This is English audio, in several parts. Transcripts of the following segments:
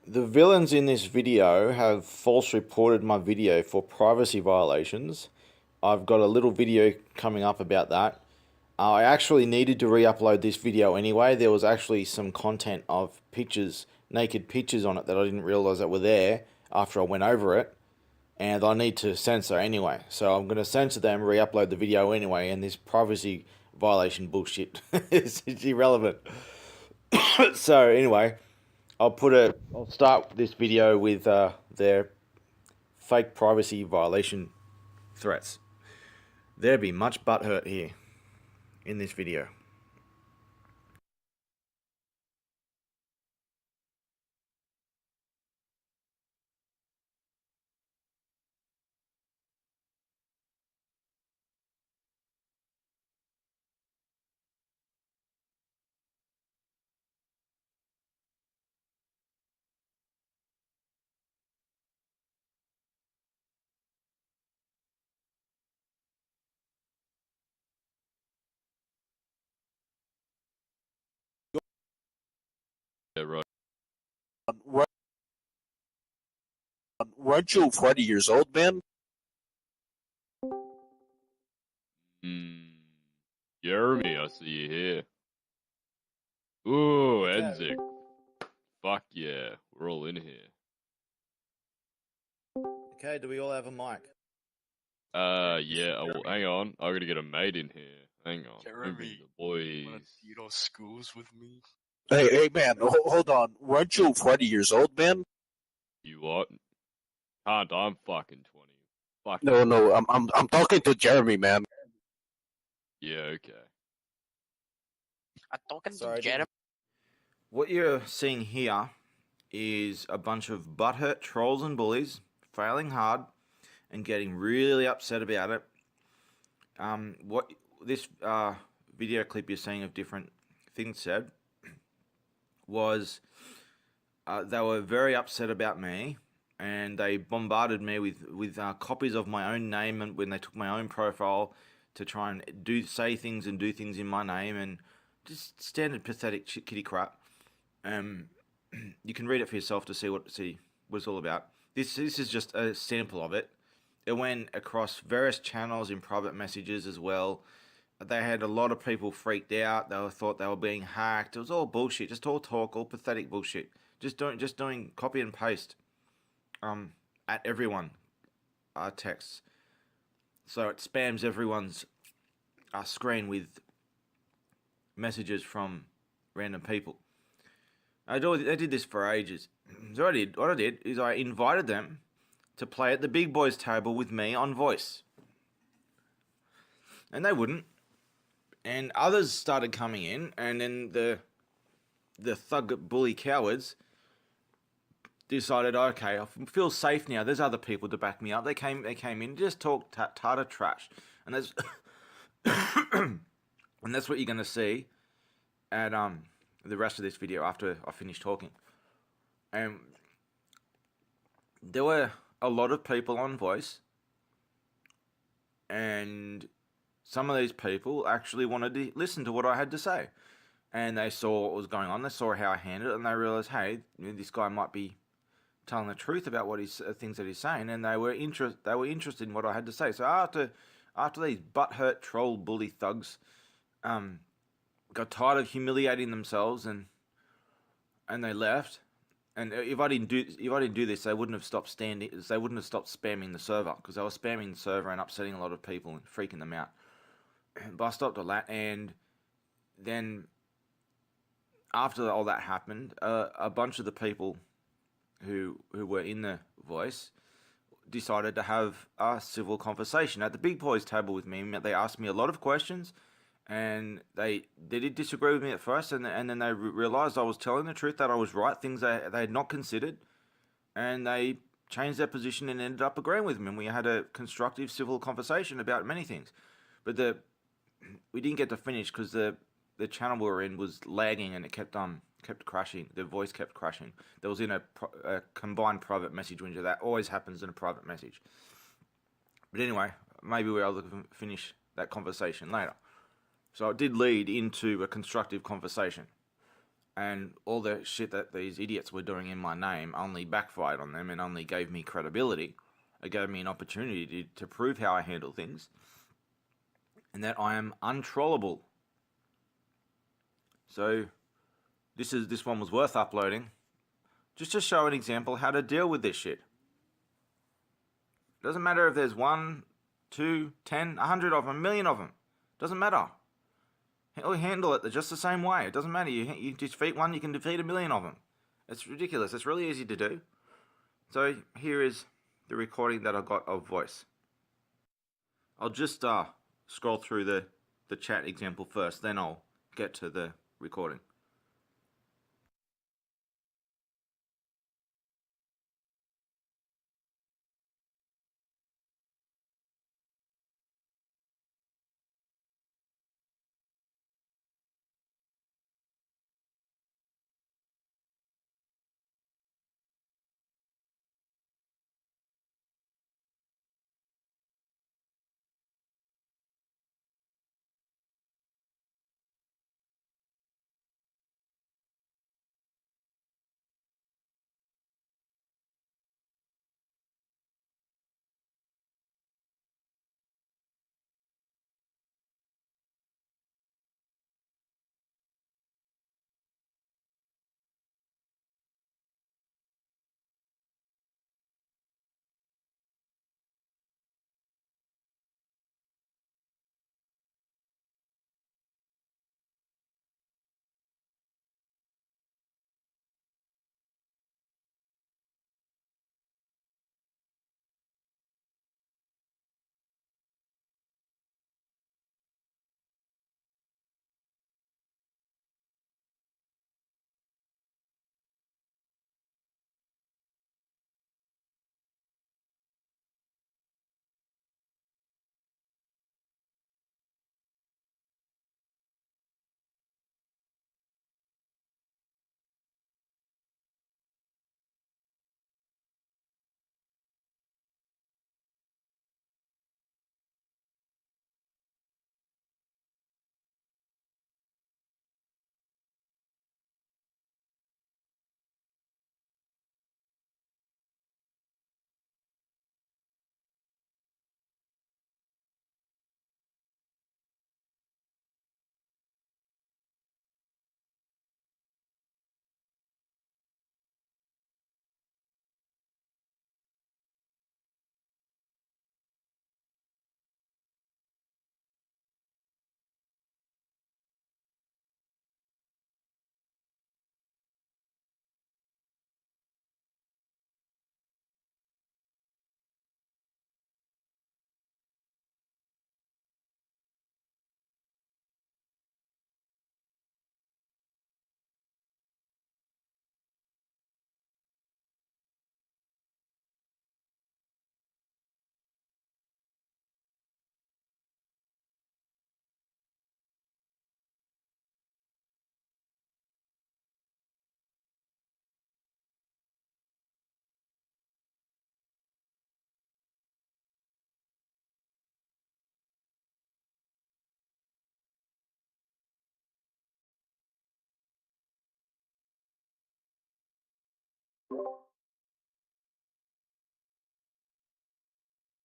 The villains in this video have false reported my video for privacy violations. I've got a little video coming up about that. I actually needed to re-upload this video anyway. There was actually some content of pictures, naked pictures on it that I didn't realize that were there after I went over it. And I need to censor anyway. So I'm going to censor them, re-upload the video anyway, and this privacy violation bullshit is irrelevant. So anyway, I'll start this video with their fake privacy violation threats. There'd be much butthurt here in this video. Yeah, right. Weren't weren't you 40 years old, man? Hmm. Jeremy, I see you here. Ooh, Okay. Enzik. Fuck yeah, we're all in here. Okay, do we all have a mic? Yeah, hang on. I gotta get a mate in here. Hang on. Jeremy, Moving the boys. Wanna beat our schools with me? Hey, man, hold on. Weren't you 40 years old, man? You what? Can't, I'm fucking 20. Fuck. No, I'm talking to Jeremy, man. Yeah, okay. I'm talking Sorry, to Jeremy. What you're seeing here is a bunch of butthurt trolls and bullies failing hard and getting really upset about it. What this video clip you're seeing of different things said was they were very upset about me, and they bombarded me with copies of my own name, and when they took my own profile to try and say things and do things in my name, and just standard pathetic kitty crap. You can read it for yourself to see what it's all about. This is just a sample of it. It went across various channels in private messages as well. They had a lot of people freaked out. They thought they were being hacked. It was all bullshit, just all talk, all pathetic bullshit. Just doing copy and paste at everyone texts. So it spams everyone's screen with messages from random people. I did this for ages. So what I did is I invited them to play at the big boys table with me on voice. And they wouldn't. And others started coming in, and then the thug bully cowards decided, okay, I feel safe now. There's other people to back me up. They came in, just talked tartar trash. And that's and that's what you're gonna see at the rest of this video after I finish talking. And there were a lot of people on voice, and some of these people actually wanted to listen to what I had to say, and they saw what was going on. They saw how I handled it, and they realized, hey, this guy might be telling the truth about what he's things that he's saying, and they were interested in what I had to say. So after these butthurt troll bully thugs got tired of humiliating themselves and they left. And if I didn't do this, they wouldn't have stopped They wouldn't have stopped spamming the server, because they were spamming the server and upsetting a lot of people and freaking them out. But I stopped all that, and then after all that happened, a bunch of the people who were in the voice decided to have a civil conversation at the big boys table with me. They asked me a lot of questions, and they did disagree with me at first, and then they realized I was telling the truth, that I was right, things they had not considered, and they changed their position and ended up agreeing with me, and we had a constructive civil conversation about many things. But we didn't get to finish because the channel we were in was lagging, and it kept crashing. The voice kept crashing. There was in a combined private message window. That always happens in a private message. But anyway, maybe we're able to finish that conversation later. So it did lead into a constructive conversation. And all the shit that these idiots were doing in my name only backfired on them and only gave me credibility. It gave me an opportunity to prove how I handle things and that I am untrollable. So this one was worth uploading just to show an example how to deal with this shit. Doesn't matter if there's 1, 2, 10, 100 of them, a million of them. Doesn't matter. He'll handle it just the same way. It doesn't matter. You defeat one, you can defeat a million of them. It's ridiculous. It's really easy to do. So here is the recording that I got of voice. I'll just scroll through the chat example first, then I'll get to the recording.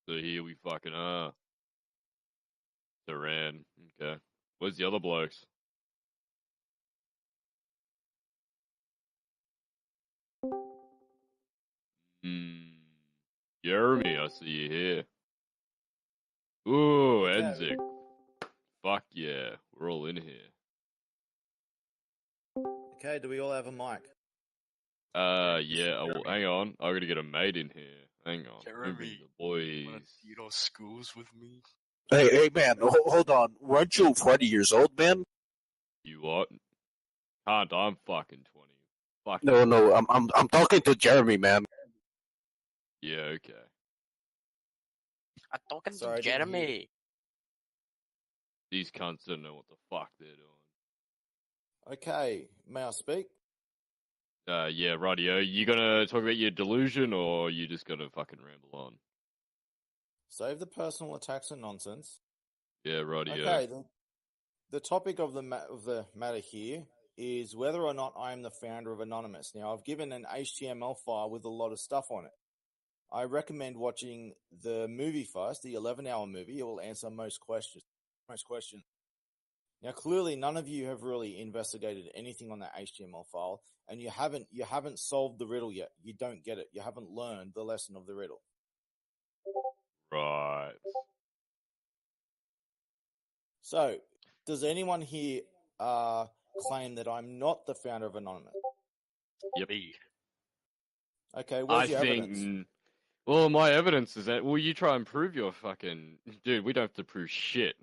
So here we fucking are. Duran. Okay. Where's the other blokes? Hmm. Jeremy, I see you here. Ooh, Enzik. Fuck yeah. We're all in here. Okay, do we all have a mic? Yeah. Well, hang on. I gotta get a mate in here. Hang on. Let me bring Jeremy, the boys. wanna eat all schools with me? Hey, man, hold on. Weren't you 40 years old, man? You what? Can't. I'm fucking 20. Fuck. No, I'm talking to Jeremy, man. Yeah, okay. I'm talking Sorry, I to didn't hear. Jeremy. These cunts don't know what the fuck they're doing. Okay, may I speak? Yeah, rightio. You gonna talk about your delusion, or you just gonna fucking ramble on? Save the personal attacks and nonsense. Yeah, rightio. Okay, the topic of the matter here is whether or not I am the founder of Anonymous. Now, I've given an HTML file with a lot of stuff on it. I recommend watching the movie first, the 11-hour movie. It will answer most questions. Now, clearly, none of you have really investigated anything on that HTML file, and you haven't solved the riddle yet. You don't get it. You haven't learned the lesson of the riddle. Right. So, does anyone here claim that I'm not the founder of Anonymous? Yep. Me. Okay, where's I your think. evidence? Well, my evidence is that. Well, you try and prove your fucking dude. We don't have to prove shit.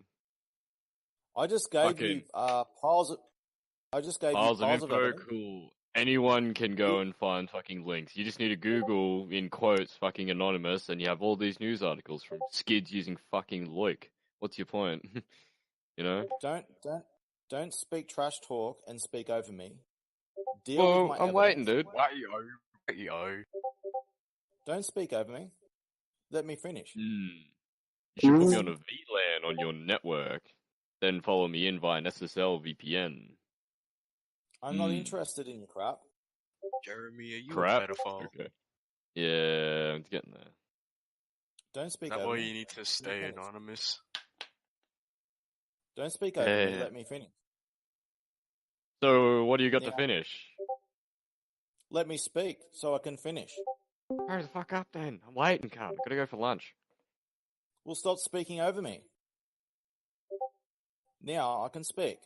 I just gave you piles of. I just gave Piles you of piles of info, evidence. cool. Anyone can go and find fucking links. You just need to Google, in quotes, fucking anonymous, and you have all these news articles from skids using fucking Loic. What's your point? You know? Don't speak trash talk and speak over me. Deal Well, with my I'm evidence. waiting, dude. Yo. Don't speak over me. Let me finish. You should put me on a VLAN on your network, then follow me in via an SSL VPN. I'm not interested in your crap. Jeremy, are you Crap. a pedophile? Okay. Yeah, I'm getting there. Don't Is speak that over why me. you need to stay finish. anonymous? Don't speak over me. Yeah. Let me finish. So, what do you got to Now- finish? Let me speak so I can finish. Hurry the fuck up then. I'm waiting, cunt. Gotta go for lunch. Well, stop speaking over me. Now I can speak.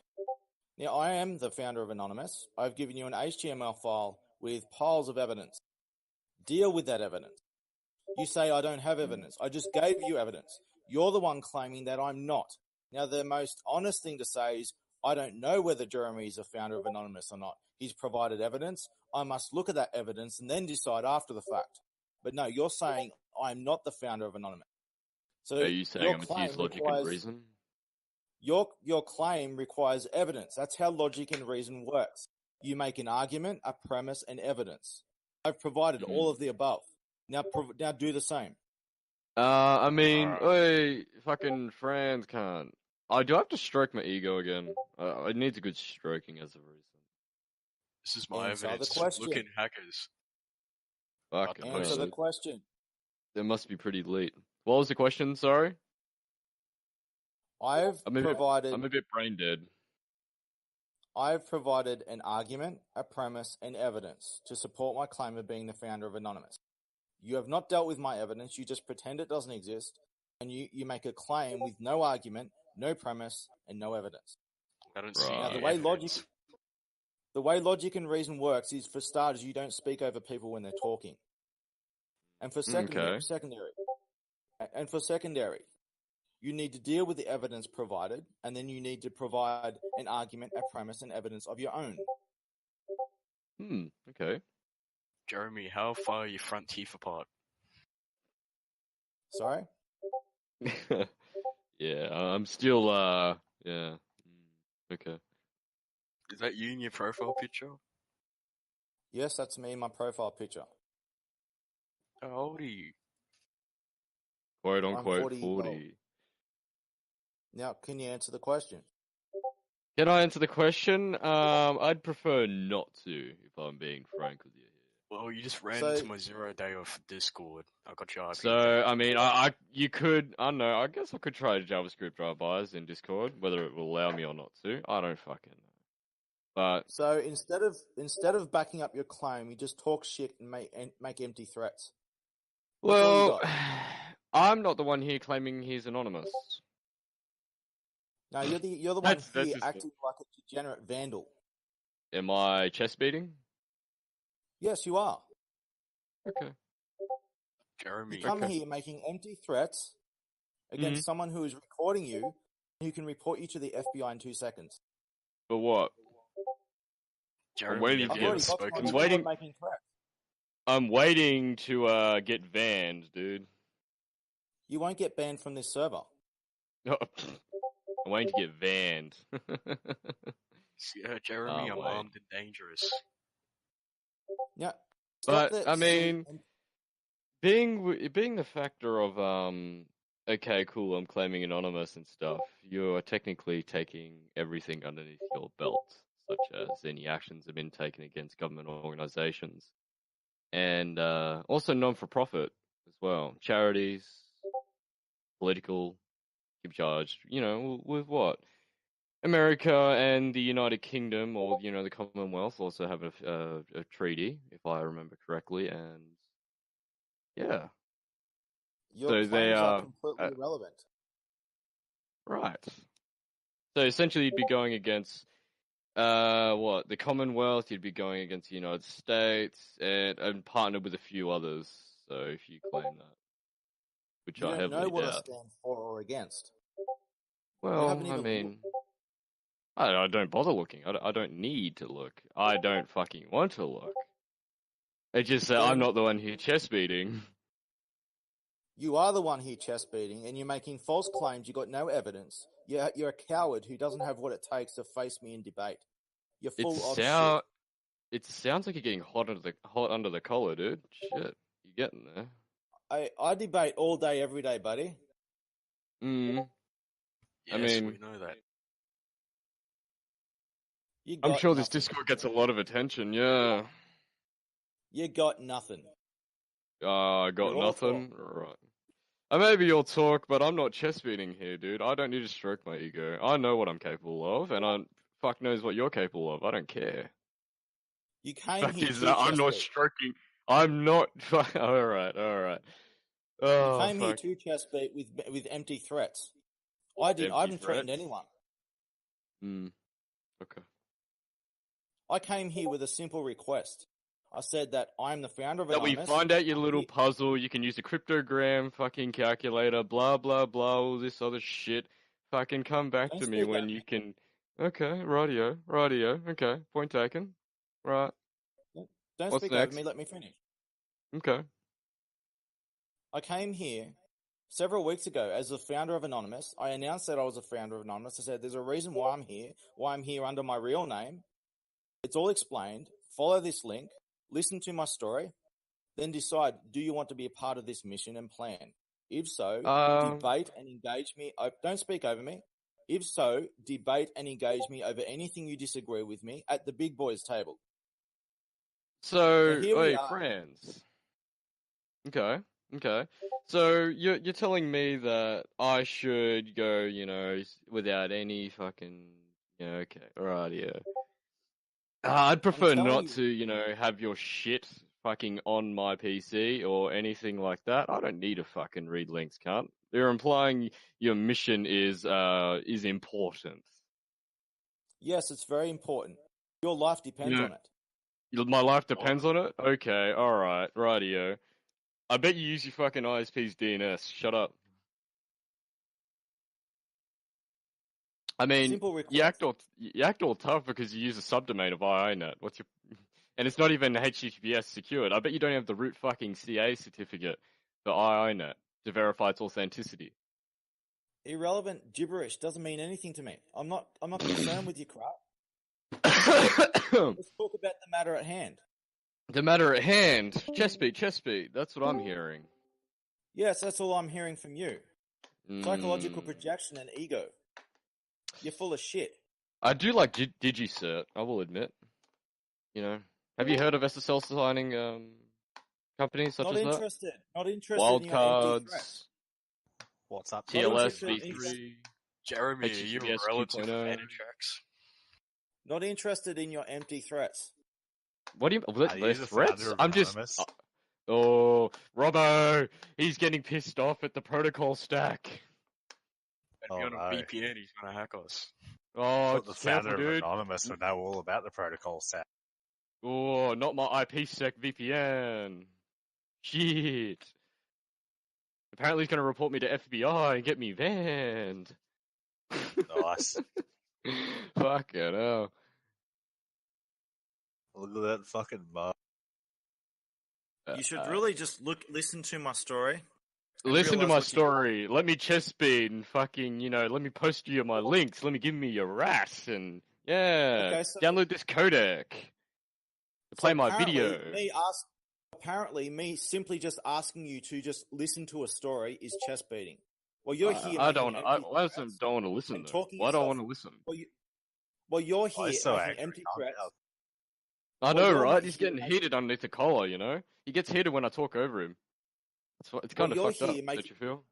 Now, I am the founder of Anonymous. I've given you an HTML file with piles of evidence. Deal with that evidence. You say I don't have evidence. I just gave you evidence. You're the one claiming that I'm not. Now, the most honest thing to say is I don't know whether Jeremy is a founder of Anonymous or not. He's provided evidence. I must look at that evidence and then decide after the fact. But no, you're saying I'm not the founder of Anonymous. So Are you saying your I'm to claim use logic requires- and reason? Your claim requires evidence. That's how logic and reason works. You make an argument, a premise, and evidence. I've provided all of the above. Now do the same. I mean, oi, fucking friends can't. I do have to stroke my ego again. It needs a good stroking as a reason. This is my Answer the evidence. question. Look in hackers. Fucking Answer hell, Answer the that- question. that must be pretty late. What was the question? Sorry, I've I'm a provided bit brain dead. an argument, a premise, and evidence to support my claim of being the founder of Anonymous. You have not dealt with my evidence. You just pretend it doesn't exist, and you make a claim with no argument, no premise, and no evidence. I don't see Right. Now, any the way evidence. logic and reason works is, for starters, you don't speak over people when they're talking. And for Okay. secondary, you need to deal with the evidence provided, and then you need to provide an argument, a premise, and evidence of your own. Okay. Jeremy, how far are your front teeth apart? Sorry? Yeah, I'm still, yeah. Okay. Is that you in your profile picture? Yes, that's me in my profile picture. How old are you? Quote I'm unquote 40 years old. 40. Now, can you answer the question? Can I answer the question? I'd prefer not to, if I'm being frank with you. Well, you just ran So- into my 0 day of Discord. I got your IP So, address. I mean, you could, I don't know, I guess I could try JavaScript drive-bys in Discord, whether it will allow me or not to. I don't fucking know. But, So instead of backing up your claim, you just talk shit and make empty threats. That's all you well, got. I'm not the one here claiming he's anonymous. No, you're the one That's here just acting like a degenerate vandal. Am I chest beating? Yes, you are. Okay. Jeremy, You come Okay. here making empty threats against someone who is recording you, who can report you to the FBI in 2 seconds. But what? Jeremy, waiting have to I've you get- ever already got you spoken on I'm to waiting- Discord making threats. I'm waiting to get banned, dude. You won't get banned from this server. I'm waiting to get banned. Yeah, Jeremy, Oh, I'm wait. armed and dangerous. Yeah. But, I mean, being the factor of okay, cool, I'm claiming anonymous and stuff, you're technically taking everything underneath your belt. such as any actions have been taken against government organizations, and also non-for-profit as well, charities, political, keep charged. With what? America and the United Kingdom, or the Commonwealth, also have a treaty, if I remember correctly, and yeah, Your so they claims are are completely irrelevant. right. So essentially, you'd be going against the Commonwealth. You'd be going against the United States, and partnered with a few others. So if you claim that, which You I don't know heavily what I doubt. stand for or against. Well, haven't I even mean, looked. I don't bother looking. I don't need to look. I don't fucking want to look. It's just that I'm Then- not the one here chest beating. You are the one here chest beating, and you're making false claims. You got no evidence. You're a coward who doesn't have what it takes to face me in debate. You're full of shit. It sounds like you're getting hot under the collar, dude. Shit, you're getting there. I debate all day, every day, buddy. Mm. Yes, I mean- we know that. I'm got sure this nothing. Discord gets a lot of attention. Yeah. You got nothing. I got You're all nothing. Right. Maybe you'll talk, but I'm not chest beating here, dude. I don't need to stroke my ego. I know what I'm capable of, and fuck knows what you're capable of. I don't care. You came Fact here is to that I'm chest not beat. stroking. I'm not. All right. You Oh, came here fuck. to chest beat with empty threats. I didn't. I Empty haven't threatened threats? anyone. Okay. I came here with a simple request. I said that I'm the founder of That we Anonymous. find out your little puzzle. You can use a cryptogram, fucking calculator, blah blah blah, all this other shit. Fucking come back Don't to me speak when over you me. can. Okay, radio. Okay, point taken. Right. Don't What's speak next? over me. Let me finish. Okay. I came here several weeks ago as the founder of Anonymous. I announced that I was a founder of Anonymous. I said there's a reason why I'm here under my real name. It's all explained. Follow this link. Listen to my story. Then decide, do you want to be a part of this mission and plan? If so, debate and engage me. Don't speak over me. If so, debate and engage me over anything you disagree with me at the big boys table. So, So here we wait, are. friends. Okay. So you're telling me that I should go, without any fucking, okay, alright, yeah. I'd prefer telling not you- to, have your shit fucking on my PC or anything like that. I don't need to fucking read links, cunt. You're implying your mission is important. Yes, it's very important. Your life depends know- on it. My life depends on it? Okay, alright, rightio. I bet you use your fucking ISP's DNS. Shut up. I mean, Simple request. you act all tough because you use a subdomain of IINet. And it's not even HTTPS secured. I bet you don't have the root fucking CA certificate for IINet to verify its authenticity. Irrelevant gibberish doesn't mean anything to me. I'm not concerned with your crap. Let's talk about the matter at hand. The matter at hand, chest beat. That's what I'm hearing. Yes, that's all I'm hearing from you. Psychological Mm. projection and ego. You're full of shit. I do like DigiCert, I will admit. Have you heard of SSL signing companies such Not as that? interested. Not interested in your empty threats. Wildcards, What's up? TLS interested in- v3. Jeremy, are you HTTPS a relative 2.0. of Anatrax? Not interested in your empty threats. What do you? Are you They're the threats? founder of I'm just. Anonymous? Oh, Robbo, he's getting pissed off at the protocol stack. And Oh, be on a no. VPN, he's gonna hack us. Oh, Thought the founder careful, of dude. Anonymous would know all about the protocol set. Oh, not my IPsec VPN. Shit. Apparently, he's gonna report me to FBI and get me banned. Nice. Fucking hell. Look at that fucking mug. You should really just listen to my story. and Listen to realize my what you- story. Let me chest beat and fucking, let me post you my links. Let me give me your rat and yeah, Okay, so- download this codec to play my video. Apparently, me simply just asking you to just listen to a story is chest beating. Well, you're here. I making don't. empty I threats. don't want to listen. and Though. talking Why don't I yourself- want to listen? Well, you're Oh, here he's so making angry. empty Calm threats. down. I Well, know, you're right? He's here getting making- heated underneath the collar, you know? He gets heated when I talk over him. It's kind of you're fucked up, here don't making- you feel?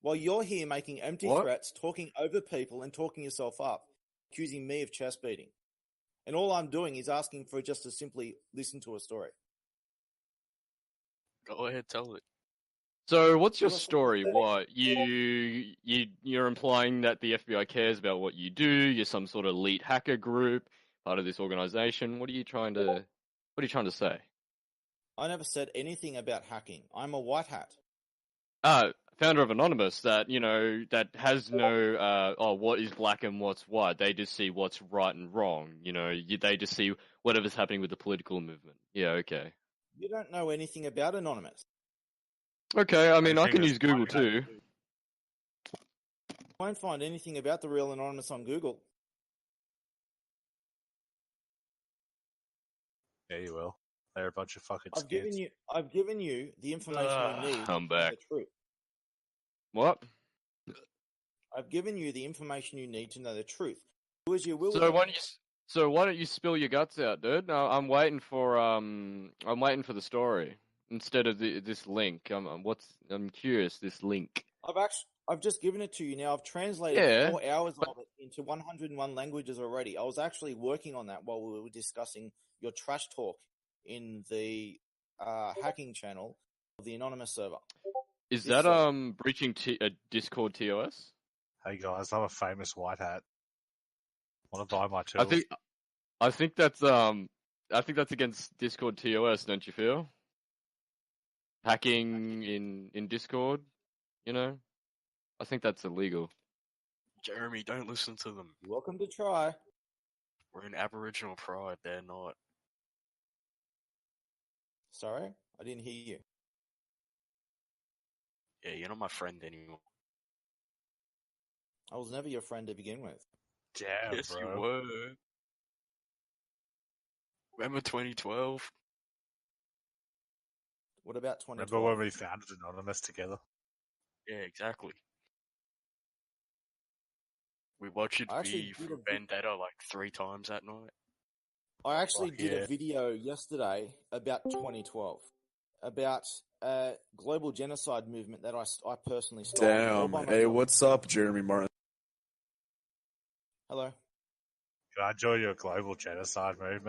While you're here making empty What? threats, talking over people, and talking yourself up, accusing me of chest beating. And all I'm doing is asking for just to simply listen to a story. Go ahead, tell it. So, what's your Well, that's story? pathetic. What you're implying that the FBI cares about what you do? You're some sort of elite hacker group, part of this organization. What are you trying to say? I never said anything about hacking. I'm a white hat. Founder of Anonymous, that that has no what is black and what's white. They just see what's right and wrong. They just see whatever's happening with the political movement. Yeah, okay. You don't know anything about Anonymous. Okay, I mean, I think can it's use Google black too. You won't find anything about the real Anonymous on Google. Yeah, you will. They're a bunch of fucking I've given you the information you need I'm to know back. the truth. What? I've given you the information you need to know the truth. Do as you will. So with it. why don't you spill your guts out, dude? No, I'm waiting for the story instead of this link. I'm curious. This link. I've just given it to you now. I've translated Yeah, 4 hours of it into 101 languages already. I was actually working on that while we were discussing your trash talk in the hacking channel of the Anonymous server. Is Yes, that sir. breaching a Discord TOS? Hey guys, I'm a famous white hat. Want to buy my tools? I think that's against Discord TOS, don't you feel? Hacking in Discord, I think that's illegal. Jeremy, don't listen to them. You're welcome to try. We're in Aboriginal pride, they're not. Sorry, I didn't hear you. Yeah, you're not my friend anymore. I was never your friend to begin with. Damn, Yes, bro. you were. Remember 2012? What about 2012? Remember when we founded Anonymous together? Yeah, exactly. We watched I actually V did for a vi- Vendetta like 3 times that night. I actually Fuck did yeah. a video yesterday about 2012, about a global genocide movement that I personally started. all by Damn. Hey, myself. what's up, Jeremy Martin? Hello. Can I join your global genocide movement?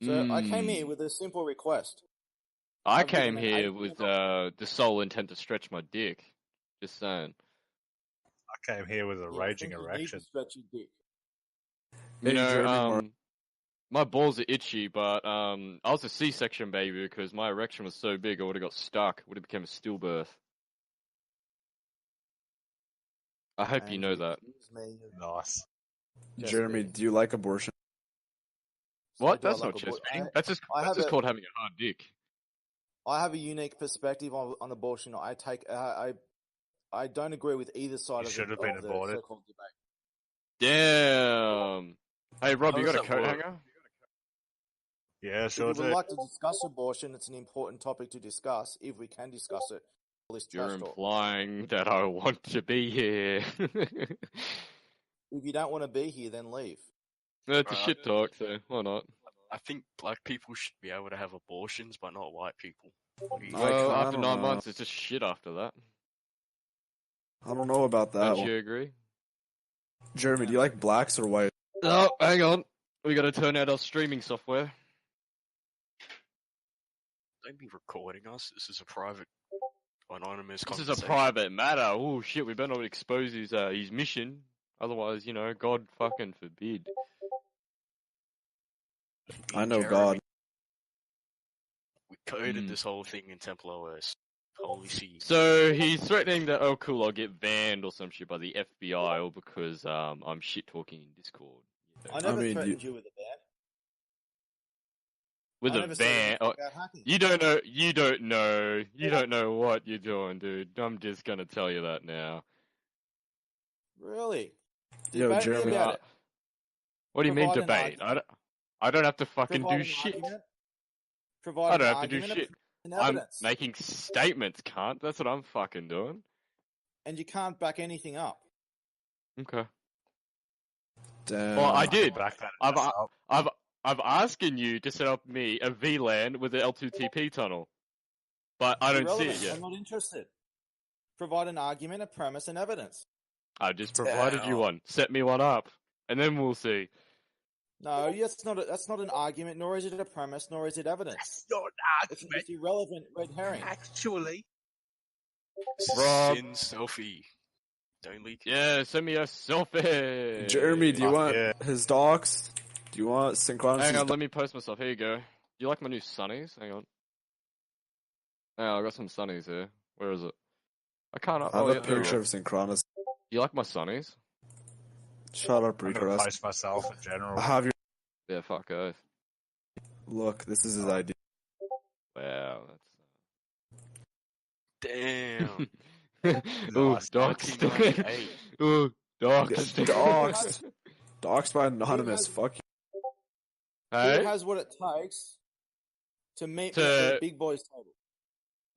So I came here with a simple request. I I've given came an here 8 with the sole intent to stretch my dick. Just saying. I came here with a Yeah, I raging think you need erection. to stretch your dick. You Hey, Jeremy know, Martin. my balls are itchy, but I was a C-section baby because my erection was so big I would have got stuck. Would have become a stillbirth. I hope you And know that. accuse me of Nice. chest Jeremy, beating. do you like abortion? So What? do I That's like not abor- chest beating. I- That's just I have called having a hard dick. I have a unique perspective on abortion. I don't agree with either side You of should the, have been of the aborted. so-called debate. Damn. Hey, Rob, How you does got a that coat work? hanger? Yeah, If sure you do. would like to discuss abortion, it's an important topic to discuss. If we can discuss it, all this You're trash talk. implying that I want to be here. If you don't want to be here, then leave. It's a Right. shit talk, so why not? I think black people should be able to have abortions, but not white people. What do you I think? Well, I after don't 9 know. months, it's just shit after that. I don't know about that Don't one. you agree? Jeremy, do you like blacks or white? Oh, hang on. We gotta turn out our streaming software. Don't be recording us. This is a private, anonymous This is conversation. a private matter. Oh shit, we better not expose his mission. Otherwise, God fucking forbid. I know Jeremy, God. We coded Mm. this whole thing in TempleOS. Holy see. So he's threatening that, oh cool, I'll get banned or some shit by the FBI, or because I'm shit talking in Discord. I never mean, threatened you with a ban. With I a never said ban. anything Oh, about hacking. you don't know what you're doing, dude. I'm just gonna tell you that now. Really? Yo, Debate me Jeremy. about it. What do you mean Provide an debate? argument. I don't have to fucking Provide do an shit. argument. I Provide don't an have to do argument shit. and I'm evidence. making statements, cunt. That's what I'm fucking doing. And you can't back anything up. Okay. Damn. Well, I did. Back that I've ass up. I've asking you to set up me a VLAN with the L2TP tunnel, but I don't see Irrelevant. it yet. I'm not interested. Provide an argument, a premise, and evidence. I just provided you Damn. one. Set me one up, and then we'll see. No, that's not an argument, nor is it a premise, nor is it evidence. That's not an It's argument. irrelevant red herring. Actually, Rob. Sin selfie. Don't leak. Yeah, send me a selfie. Jeremy, do you Fuck want yeah. his docs? Do you want Synchronous? Hang on, let me post myself. Here you go. Do you like my new sunnies? Hang on. Oh, I got some sunnies here. Where is it? I can't. I have Oh, a yeah, there we picture go. of Synchronous. You like my sunnies? Shut up, I'm gonna Rico. post myself in general. I have your Yeah, fuck oath. look. This is his ID. Wow, Damn. that's. Ooh, Nice. doxed. 1998. Ooh, doxed. Doxed. Doxed by Anonymous. Who Fuck you. Who Hey, has what it takes to meet To- me at the big boys table?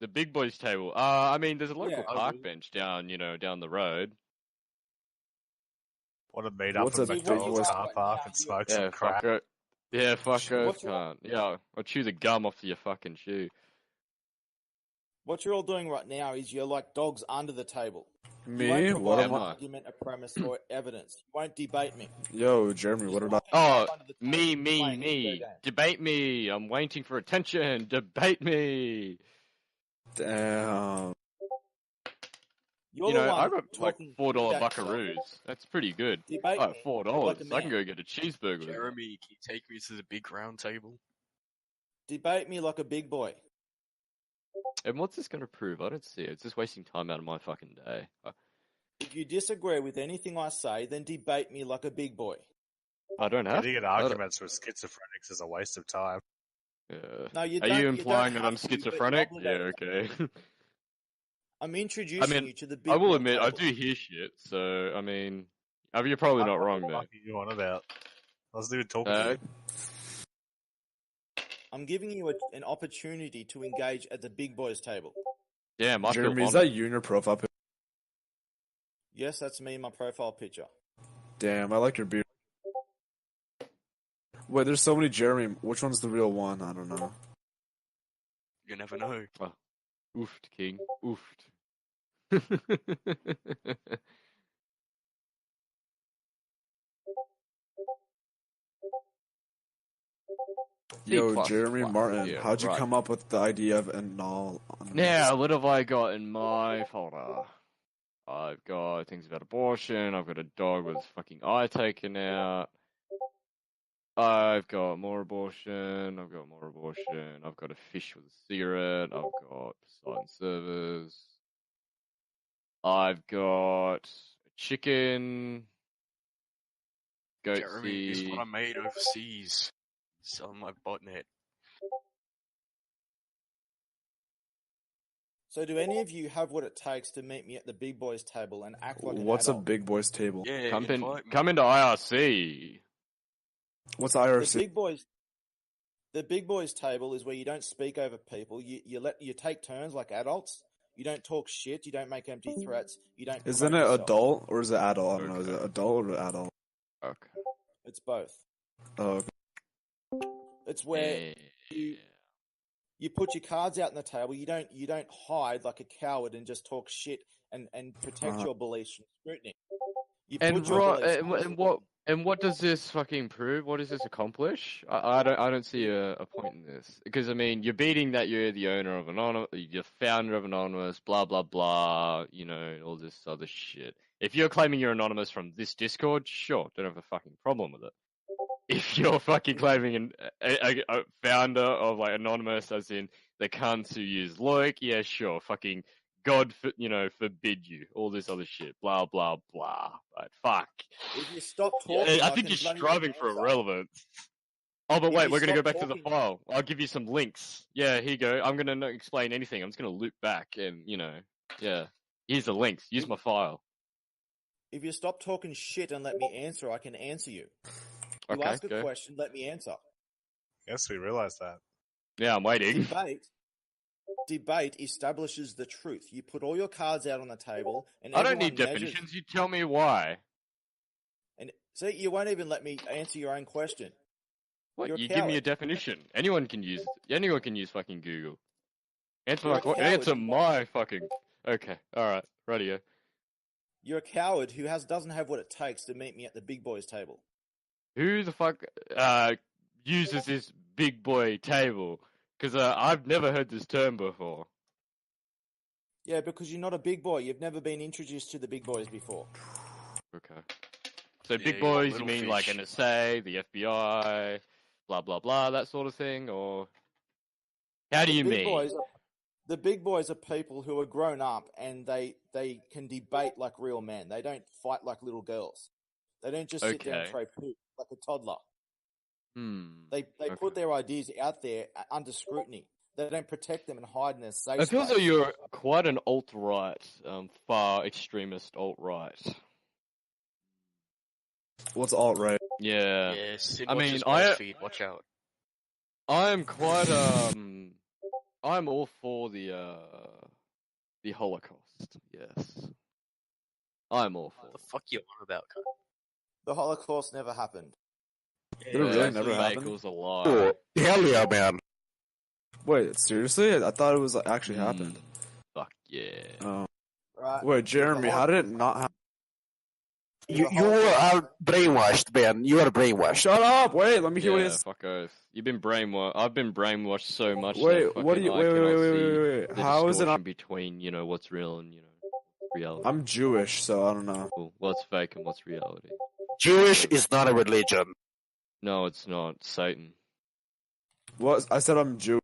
the big boys table. I mean, there's a local Yeah. park bench down, down the road. Want to meet up What's in a big McDonald's boys- car park and smoke some Yeah, crack? fuck it. Yeah, fuck oath, What's your- can't. Yeah, I'll chew the gum off your fucking shoe. What you're all doing right now is you're like dogs under the table. You Me? won't What provide am an I? argument, a premise, or evidence. You won't debate me. Yo, Jeremy, what did I? Oh, Under the table me, playing video me. games. Debate me. I'm waiting for attention. Debate me. Damn. You're You the know, I one got like talking $4 shit at yourself. buckaroos. That's pretty good. Debate Oh, me $4. like a I can man. go get a cheeseburger. with that. Jeremy, can you take me to the big round table? Debate me like a big boy. And what's this going to prove? I don't see it. It's just wasting time out of my fucking day. If you disagree with anything I say, then debate me like a big boy. I don't have. Getting in I don't- arguments with schizophrenics is a waste of time. Yeah. No, you Are don't. you don't implying that have I'm to, but you're schizophrenic? Yeah, obligated. okay. I'm introducing mean, you to the big I will boy admit, I table. do hear shit, so, I mean, you're probably not wrong What the there. fuck are you on about? I wasn't even talking Uh, to you. I'm giving you an opportunity to engage at the big boys table. Damn, I feel Jeremy, is honored. that you in your profile pic? Yes, that's me in my profile picture. Damn, I like your beard. Wait, there's so many Jeremy. Which one's the real one? I don't know. You never know. Oofed, King. Oofed. Yo, C++. Jeremy Martin, Yeah, how'd you right. come up with the idea of Anonymous? Now, what have I got in my folder? I've got things about abortion. I've got a dog with his fucking eye taken out. I've got more abortion. I've got more abortion. I've got a fish with a cigarette. I've got Poseidon servers. I've got a chicken. Jeremy, this is what I Goatsy. made overseas. Selling my botnet. So, do any of you have what it takes to meet me at the big boys table and act like an What's a adult? big boys table? Yeah, Come invite me. into IRC. What's The IRC? big boys table is where you don't speak over people. You take turns like adults. You don't talk shit. You don't make empty threats. You don't. Isn't quote it yourself. adult or is it adult? I don't know. Is Okay. it adult or adult? Okay. It's both. Oh, It's where you put your cards out on the table. You don't hide like a coward and just talk shit and protect Uh-huh. your beliefs from scrutiny. You And put your Ro- beliefs and, on and what and what does this fucking prove? What does this accomplish? I don't see a point in this because I mean you're beating that you're the owner of Anonymous, you're founder of Anonymous, blah blah blah. You know all this other shit. If you're claiming you're anonymous from this Discord, sure, don't have a fucking problem with it. If you're fucking claiming a founder of like Anonymous, as in the cunts who use Loic, yeah, sure, fucking God, forbid you, all this other shit, blah blah blah. But fuck, If you stop yeah, talking, I can think you're bloody striving well for answer. irrelevance. Oh, but If wait, you we're gonna go stop back to the talking- file. I'll give you some links. Yeah, here you go. I'm gonna not explain anything. I'm just gonna loop back and yeah. Here's the links. Use my file. If you stop talking shit and let me answer, I can answer you. You Okay, ask a go. question, let me answer. Yes, we realised that. Yeah, I'm waiting. Debate establishes the truth. You put all your cards out on the table, and I don't need everyone measures- definitions. You tell me why. And See, you won't even let me answer your own question. What? You're a You give me a coward. definition. Anyone can use fucking Google. Answer You're my a que- coward. answer my fucking. Okay, all right, radio. You're a coward who doesn't have what it takes to meet me at the big boys table. Who the fuck uses this big boy table? Because I've never heard this term before. Yeah, because you're not a big boy. You've never been introduced to the big boys before. Okay. So Yeah, big you're a boys, you little mean like fish. NSA, the FBI, blah blah blah, that sort of thing, or how do you mean? The big boys are people who are grown up and they can debate like real men. They don't fight like little girls. They don't just sit there and Okay. throw poop like a toddler. They Okay. put their ideas out there under scrutiny. They don't protect them and hide in their safe I feel as though space. you're quite an alt-right, far extremist alt-right. What's alt right? Yeah. Yeah, Sid I mean, watches I- BuzzFeed, watch out. I'm quite I'm all for the Holocaust. Yes. I'm all for What the it. fuck you on about, cunt? The Holocaust never happened. Did it really That's never fake, happen? It was a lie. Oh, hell yeah, man. Wait, seriously? I thought it was actually happened. Fuck yeah. Oh. Right? Wait, Jeremy, how did it not happen? You are brainwashed, man. You are brainwashed. Shut up! Wait, let me hear what Yeah, it's. fuck oath. You've been brainwashed. I've been brainwashed so much. Wait, that what do fucking you? I Wait, cannot see wait. the How is it distortion not? between what's real and reality. I'm Jewish, so I don't know. Well, what's fake and what's reality? Jewish is not a religion. No, it's not. Satan. What? I said I'm Jewish.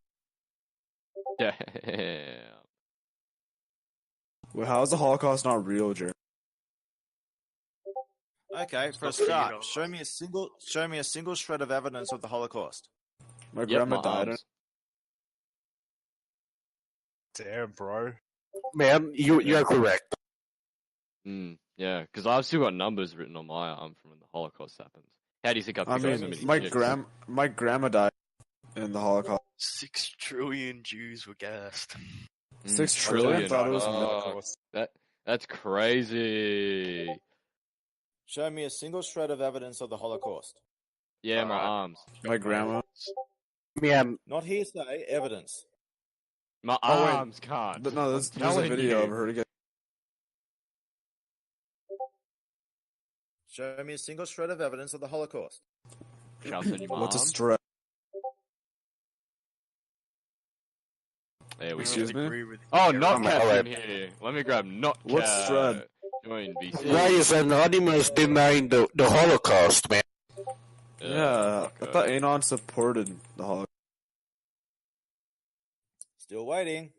Damn. Wait, how is the Holocaust not real, Jeremy? Okay, for a not for you, start, though. show me a single shred of evidence of the Holocaust. My Yep, grandma my died. arms. Damn, bro. Man, you are correct. Yeah, because I've still got numbers written on my arm from when the Holocaust happened. How do you think I've I picked up so mean, many my chicks? grandma died in the Holocaust. 6 trillion Jews were gassed. 6 I trillion? I thought it was Fuck. That's crazy. Show me a single shred of evidence of the Holocaust. Yeah, my Alright. arms. my grandma. Man, Not hearsay, evidence. My Oh, wait. arms can't. No, there's a telling video you. of her again. Show me a single shred of evidence of the Holocaust. Shall I send you my What's a arms? stress? There we Excuse go. me? Agree with Oh, Gary. Notcat's Alright. in here. Let me grab Notcat. What's Strud? Join VC. why is Anonymous denying the Holocaust, man? Yeah, fuck I off. thought Anon supported the Holocaust. Still waiting.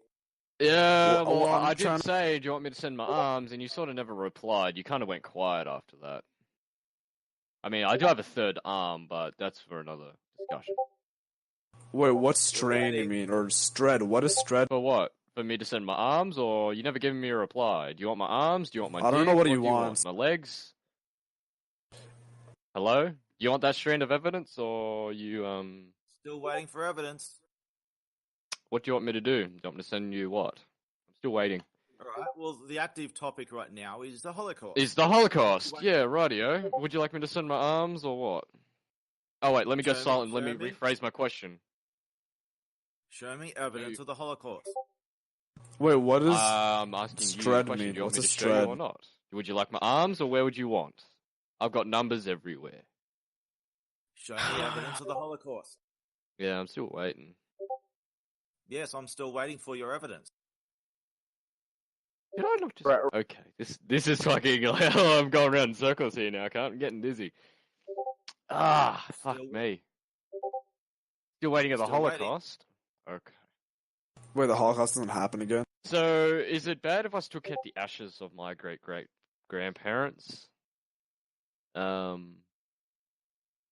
Yeah, Well, well, I'm I did trying- say, do you want me to send my arms? And you sort of never replied. You kind of went quiet after that. I mean, I do have a third arm, but that's for another discussion. Wait, what's strain you mean? Or Stred? What is Stred? For what? For me to send my arms, or you never given me a reply? Do you want my arms? Do you want my I don't dick? know what do he you wants. My legs? Hello? You want that strand of evidence, or you, Still waiting for evidence. what do you want me to do? Do you want me to send you what? I'm still waiting. Alright, well, the active topic right now is the Holocaust. Is the Holocaust? Yeah, rightio. Would you like me to send my arms, or what? Oh, wait, let me go Show me- silent. Let me show me. rephrase my question. Show me evidence of the Holocaust. Wait, what is? I'm asking you a Stred question. mean? Do you want What's me a to show you or Stred? not? Would you like my arms, or where would you want? I've got numbers everywhere. Show me evidence of the Holocaust. Yeah, I'm still waiting. Yes, I'm still waiting for your evidence. Did I not just... Right. Okay, this is fucking... I'm going around in circles here now, I'm getting dizzy. Ah, fuck Still- me. Still waiting at the Still waiting. Holocaust? Okay. Wait, the Holocaust doesn't happen again? So, is it bad if I still kept the ashes of my great-great-grandparents?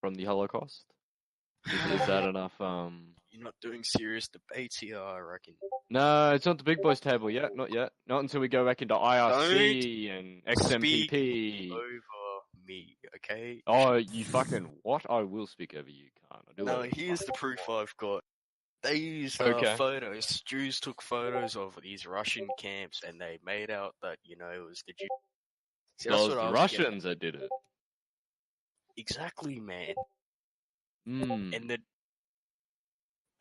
From the Holocaust? Is that enough, You're not doing serious debates here, I reckon. No, it's not the big boys table yet. Not yet. Not until we go back into IRC and XMPP. Over me, okay? Oh, you fucking what? I will speak over you, can't I? Do No, whatever the here's fuck the I proof want. I've got. They used Okay. photos. Jews took photos of these Russian camps, and they made out that it was the Jews. See, Well, that's it was what I the was getting Russians that did it. Exactly, man. Mm. And then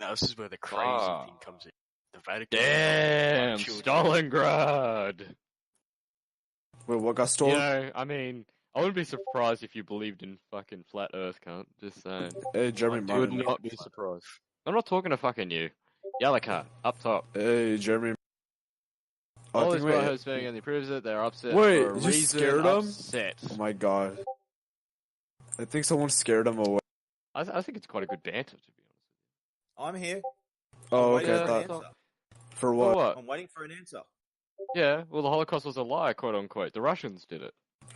now this is where the crazy Ah. thing comes in. The Vatican. Damn, children. Stalingrad. Wait, what got You stolen? know, I mean, I wouldn't be surprised if you believed in fucking flat Earth, cunt. Just saying. Hey, Jeremy I I would Martin. not be surprised. I'm not talking to fucking you. Yellow cunt, up top. Hey, Jeremy. Oh, I All think this we- world is being and he proves it. They're upset Wait, for a you reason. scared 'em? Upset. Oh my god. I think someone scared him away. I think it's quite a good banter, to be honest. I'm here. Oh, I'm waiting okay. I for an Yeah, thought answer. for For what? what? I'm waiting for an answer. Yeah, well, the Holocaust was a lie, quote unquote. The Russians did it.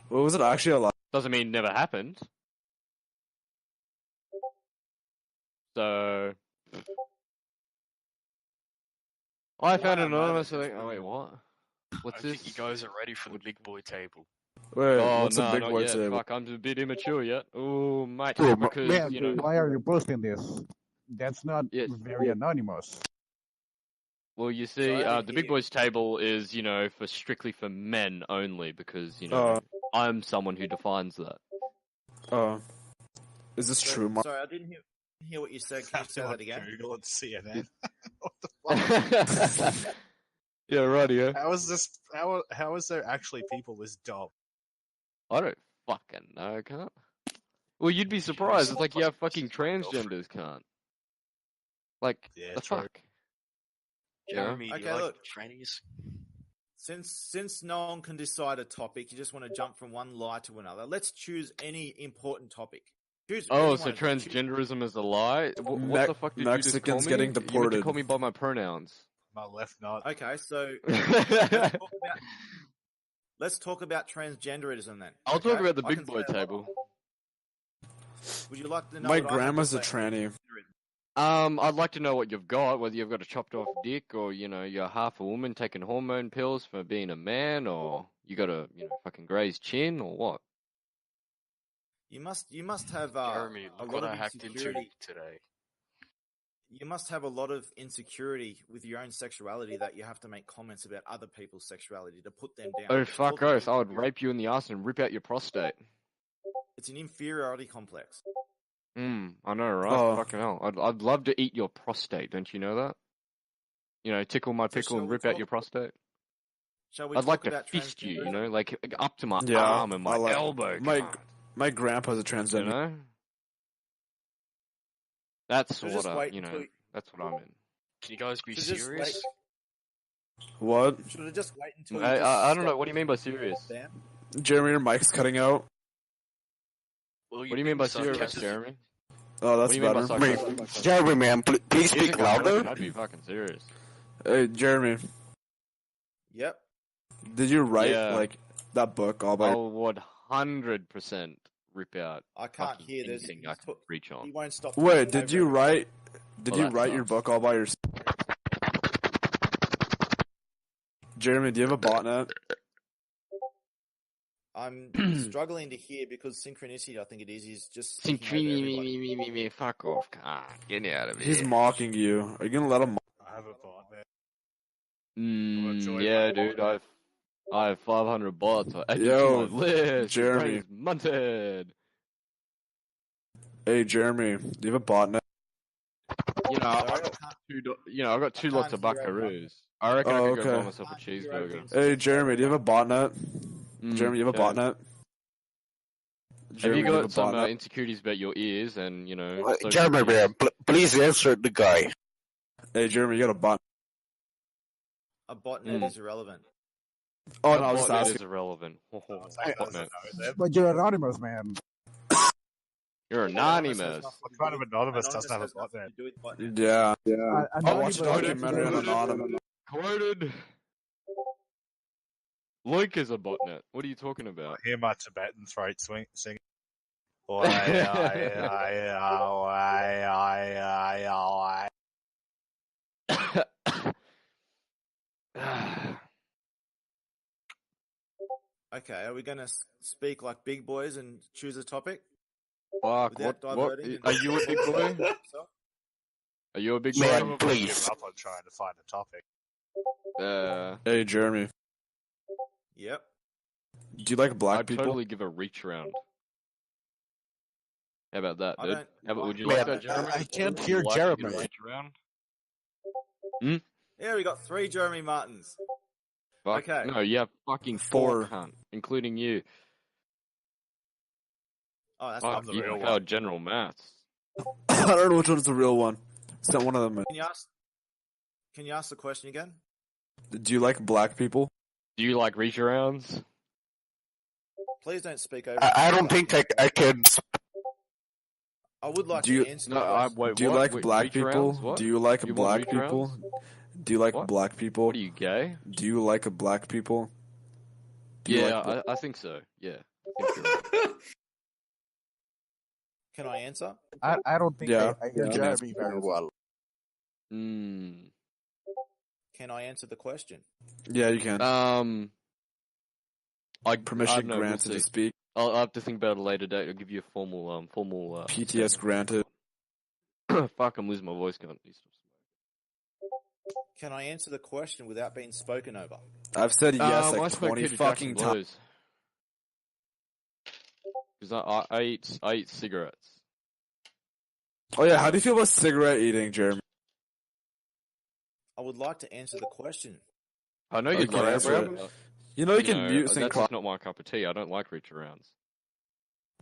What was it actually a lie? Doesn't mean it never happened. So, I found I an don't know anonymous. that. Oh wait, what? What's I this? think you guys are ready for the big boy table. Wait, Oh what's no, a big not boy yet. table? Fuck, I'm a bit immature yet. Oh, mate, Oh, because man, you know. Why are you posting this? That's not Yes. very anonymous. Well, you So see, over the big here- boys table is, you know, for strictly for men only because you know I'm someone who defines that. Is this true, Mark? Sorry, I didn't hear what you said. Can you say that again? Google and CNN. What the fuck? Yeah, right. Yeah. How is this? How is there actually people this dumb? I don't fucking know, can't. Well, you'd be surprised. It's like you have fucking This is my girlfriend. transgenders, can't. Like Yeah, the true. fuck. Yeah. Jeremy, do Okay, you like look. trannies? Since no one can decide a topic, you just want to jump from one lie to another. Let's choose any important topic. Choose Oh, anyone so of them. Choose- transgenderism is a lie? What Me- the fuck did you just call Mexicans me? getting You meant to deported. call me by my pronouns. My left nut. Okay, so let's talk about transgenderism then. I'll talk okay? about the I big can boy say a lot. table. Would you like to know? My what I have to grandma's a say about tranny. transgenderism? I'd like to know what you've got, whether you've got a chopped off dick or, you know, you're half a woman taking hormone pills for being a man or you got a, you know, fucking grazed chin or what? You must have Jeremy, a look lot what I of hacked into insecurity. today. You must have a lot of insecurity with your own sexuality that you have to make comments about other people's sexuality to put them down. Oh, It's fuck called oath, I would insecurity. rape you in the ass and rip out your prostate. It's an inferiority complex. I know, right? Oh. Fucking hell. I'd love to eat your prostate, don't you know that? You know, tickle my So pickle shall and we rip out talk- your prostate. Shall we I'd talk like to about fist you, you transgenderism? know, like up to my Yeah, arm and my I like- elbow. my- cunt, My grandpa's a you transgender. know? That's So what just wait you know, until- that's what I'm in. Can you guys be So just serious? What? Should I just wait until you I just don't know, stop what do you mean by talking serious? Dan? Jeremy, your mic's cutting out. Well, What do you mean by serious, sarcastic. Jeremy? Oh, What that's do you mean by better. sarcastic? Jeremy, man, please If you speak think I'm joking, louder. I'd be fucking serious. Hey, Jeremy, Yep. did you write Yeah. like that book all by? I would 100% rip out I can't fucking hear. There's anything I can reach he on. won't stop. Wait, talking did over you everyone. write? Did Oh, you that write your sucks. book all by yourself? Jeremy, do you have a botnet? I'm struggling to hear because synchronicity, I think it is just speaking over everybody. Me, fuck off, cunt. Get out of here. He's mocking you. Are you gonna let him? I have a bot man. Wanna join Yeah, my dude, board? I have 500 bots. I add you Yo, to my list. Your Jeremy. brain's munted. Hey, Jeremy, do you have a botnet? You know, Sorry, I got I got two lots of can't hear everyone. buckaroos. I reckon I Oh, could go buy okay. myself a Can't hear cheeseburger. everyone. Hey, Jeremy, do you have a botnet? Mm, Jeremy, you have a yeah. botnet? Have Jeremy, you do got have a some botnet? insecurities about your ears and, you know... social Jeremy, cues? man, please answer the guy. Hey, Jeremy, you got a bot? A botnet Mm. is irrelevant. Oh A no, I was just botnet asking. is irrelevant. I don't know them. But you're anonymous, man. You're Anonymous has anonymous. nothing What to kind do of with- anonymous doesn't have a has nothing botnet? to do with botnet. Yeah. I Anonymous watched a documentary on is- anonymous. Quoted. Luke is a botnet. What are you talking about? I hear my Tibetan throat singing. Okay, are we going to speak like big boys and choose a topic? Fuck, Without what? diverting and- Are you a big boy? Are you a big Man, boy? Probably please. give up on trying to find a topic. Hey, Jeremy, Yep. do you like black I'd people? totally give a reach around. How about that, I dude? don't How about, would you Man, like that, Jeremy? I can't Would hear you like to get a Jeremy. reach around? Yeah, we got 3 Jeremy Martins. Fuck. Okay. No, you have fucking 4, cunt, including you. Oh, that's Fuck, not the you real failed general maths. I don't know which one's the real one. It's not one of them. Can you ask the question again? Do you like black people? Do you like reach arounds? Please don't speak over. I me. don't think I can. I would like Do you- to answer No, the question. wait, Do you what? like Wait, black reach people? arounds? What? Do you like You want black reach people? arounds? Do you like What? black people? What are you, gay? Do you like black people? Do you Yeah, like I think so. Yeah. I think you're right. Can I answer? I don't think Yeah. I hear Yeah. Jeremy very well. Mm. Can I answer the question? Yeah, you can. I Permission don't know, granted we'll to see. speak. I'll have to think about it at a later date. I'll give you a formal PTS granted. Fuck, I'm losing my voice. Can't you stop Can I answer the question without being spoken over? I've said yes I like smoked 20 Peter fucking Jackson times. Blues. Because I eat cigarettes. Oh yeah, how do you feel about cigarette eating, Jeremy? I would like to answer the question. I know Oh, you you can like answer it, it. but, You know you can know, mute that's synchron. just not my cup of tea. I don't like reach arounds.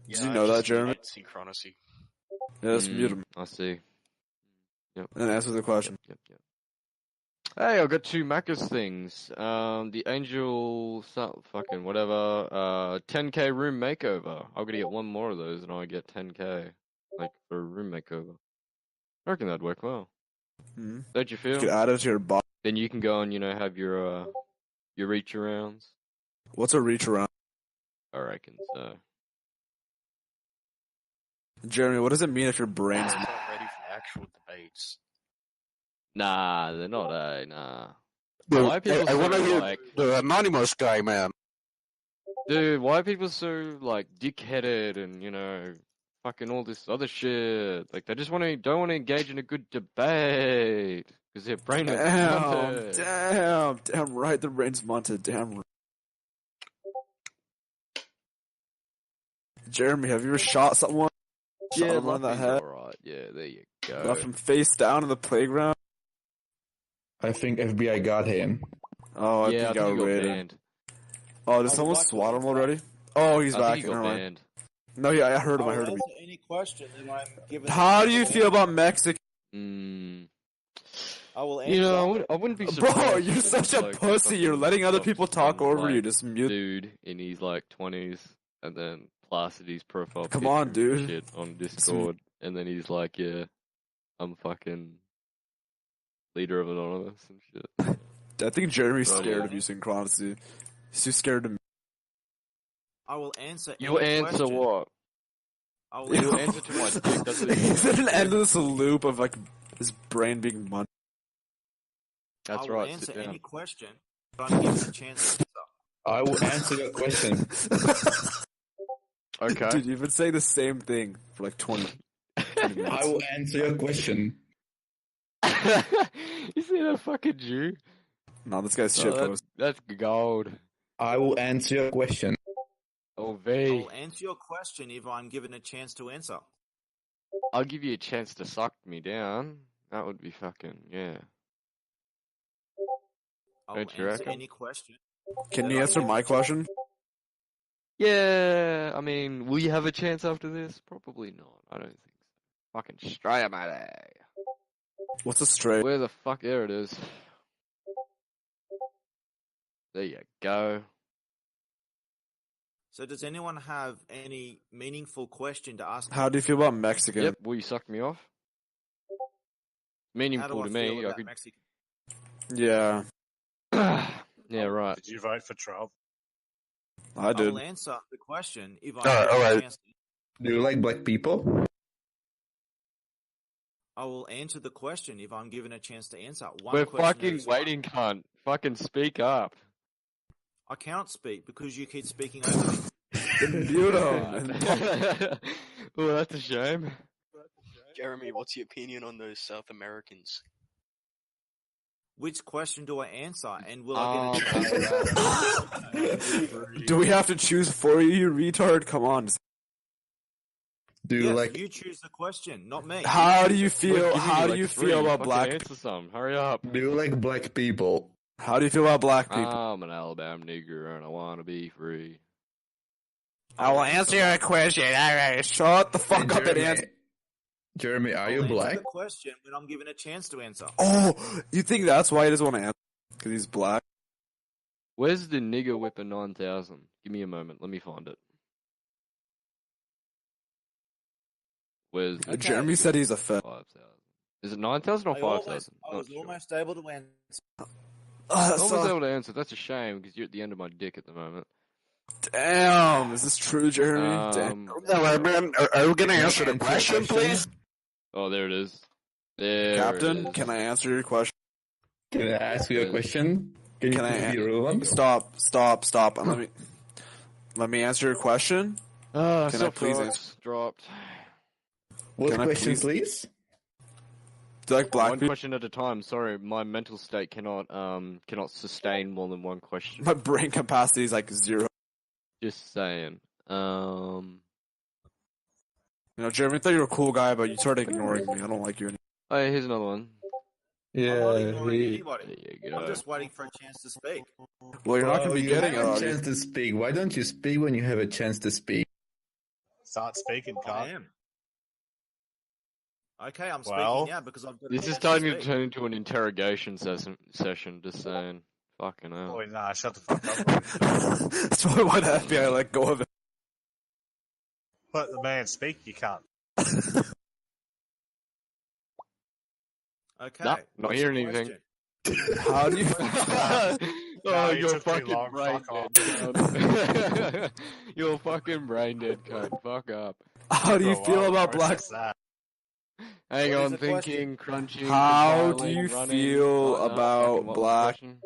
Did you know that, Jeremy? Synchronicity. Yeah, let's mute him I see. and answer the question. Yep. Hey, I got 2 Macca's things. The Angel, fucking whatever. 10k room makeover. I'm gonna get 1 more of those, and I get 10k, like for a room makeover. I reckon that'd work well. Hmm. Don't you You feel? could add it to your bot. Then you can go and have your reach arounds. What's a reach around? I reckon so. Jeremy, what does it mean if your brain's I'm not ready for actual debates. Nah, they're not. Nah. Dude, Why are people I so want to hear like, the anonymous guy, man. dude? Why are people so like dick-headed and fucking all this other shit? Like they just don't want to engage in a good debate because their brain is munted. damn right, the brain's munted. Damn right. Jeremy, have you ever shot someone? Shot Yeah, them on the Luffy's head? alright. Yeah, there you go. Left him face down in the playground? I think FBI got him. Oh, I yeah, think I he got think he got raided. banned. Oh, did I someone would like to swat him answer- already? Oh, he's I back. think he got Never mind. banned. No, yeah, I heard him. I I heard will him. answer any question that I'm given. How do you feel about Mexico? I will answer. I wouldn't be surprised. Bro, if you're this such a bloke pussy. You're fucking letting other got people talk some, over you. like, Just mute. dude in his like 20s, and then plastered his profile. Come picture on, and dude. Shit on Discord, and then he's like, "Yeah, I'm fucking leader of Anonymous and shit." I think Jeremy's Bro, scared yeah. of you, Synchronicity. He's too scared to. I will answer. You any answer question. what? I will You answer. answer to my dick. That's what He's in an you endless loop of like his brain being munted. That's I will right. answer Sit down. any question if I'm given a chance to answer. I will answer your question. Okay. Dude, you've been saying the same thing for like 20 minutes. I will answer your question. You see that fucking Jew? No, this guy's Oh, shitpost. that's gold. I will answer your question. Oh, I V. will answer your question if I'm given a chance to answer. I'll give you a chance to suck me down. That would be fucking, yeah. I will Don't you answer reckon? any question. Can you answer my question? Yeah, I mean, will you have a chance after this? Probably not. I don't think so. Fucking stray, mate. What's a stray? Where the fuck? There it is. There you go. So, does anyone have any meaningful question to ask? How do you feel about Mexican? Yep, will you suck me off? How do Meaningful I to feel me. I about could. Mexican? Yeah, Yeah, right. Did you vote for Trump? I I did. will answer the question if I'm Alright, given a alright. chance. Do you like black people? I will answer the question if I'm given a chance to answer. We're question at a fucking time. waiting, cunt. Fucking speak up. I cannot speak because you keep speaking over me. Mute him. Oh, that's a shame. Jeremy, what's your opinion on those South Americans? Which question do I answer? And will I get a chance? Do we have to choose for you, you retard? Come on. Do you Yes, like you choose the question, not me. How do you We've feel? given How do like you three. feel about Fucking black? Answer some. Hurry up. do you like black people? How do you feel about black people? I'm an Alabama nigger and I want to be free. I will answer your question. Alright, shut the fuck up and answer. Jeremy, are I'll you answer black? the question when I'm given a chance to answer. Oh, you think that's why he doesn't want to answer? Because he's black? Where's the nigger whipper 9000? Give me a moment. Let me find it. Where's the Okay. Jeremy said he's a fed. 5,000? Is it 9,000 or I 5,000? was almost able to answer. Almost able to answer. That's a shame because you're at the end of my dick at the moment. Damn, is this true, Jeremy? Damn. Are you gonna answer the question, please? Oh, there it is. There Captain, it is. can I answer your question? Can I ask you a question? Can you Can I please be rude? Stop. And let me answer your question. Ah, Can I stop please talks answer? dropped. What Can I question, please- please? Do you like black One people? question at a time. Sorry, my mental state cannot sustain more than one question. My brain capacity is like 0. Just saying. You know, Jeremy, I thought you were a cool guy, but you started ignoring me. I don't like you anymore. Oh, here's another one. I'm not Yeah, ignoring There anybody. you I'm go. just waiting for a chance to speak. Well, you're not going to be you getting it, have a are you? chance to speak. Why don't you speak when you have a chance to speak? Start speaking, I cunt. am. Okay, I'm Well, speaking now because I've got a This is chance starting to speak. turn into an interrogation session. Just saying. Fucking hell. Boy, nah, shut the fuck up. That's probably why the FBI let go of it. Let the man speak, you can't. Okay. Nah, not what's hearing the anything. question? How do you... Oh, No, you you're took too fucking long, brain fuck dead, off. cunt. You're fucking brain dead, cunt. Fuck up. How do you Bro, feel I'll about black... process that. Hang What is on, the question? thinking, crunching, How do compiling, you running. feel Oh, no, about fucking what was the black- question?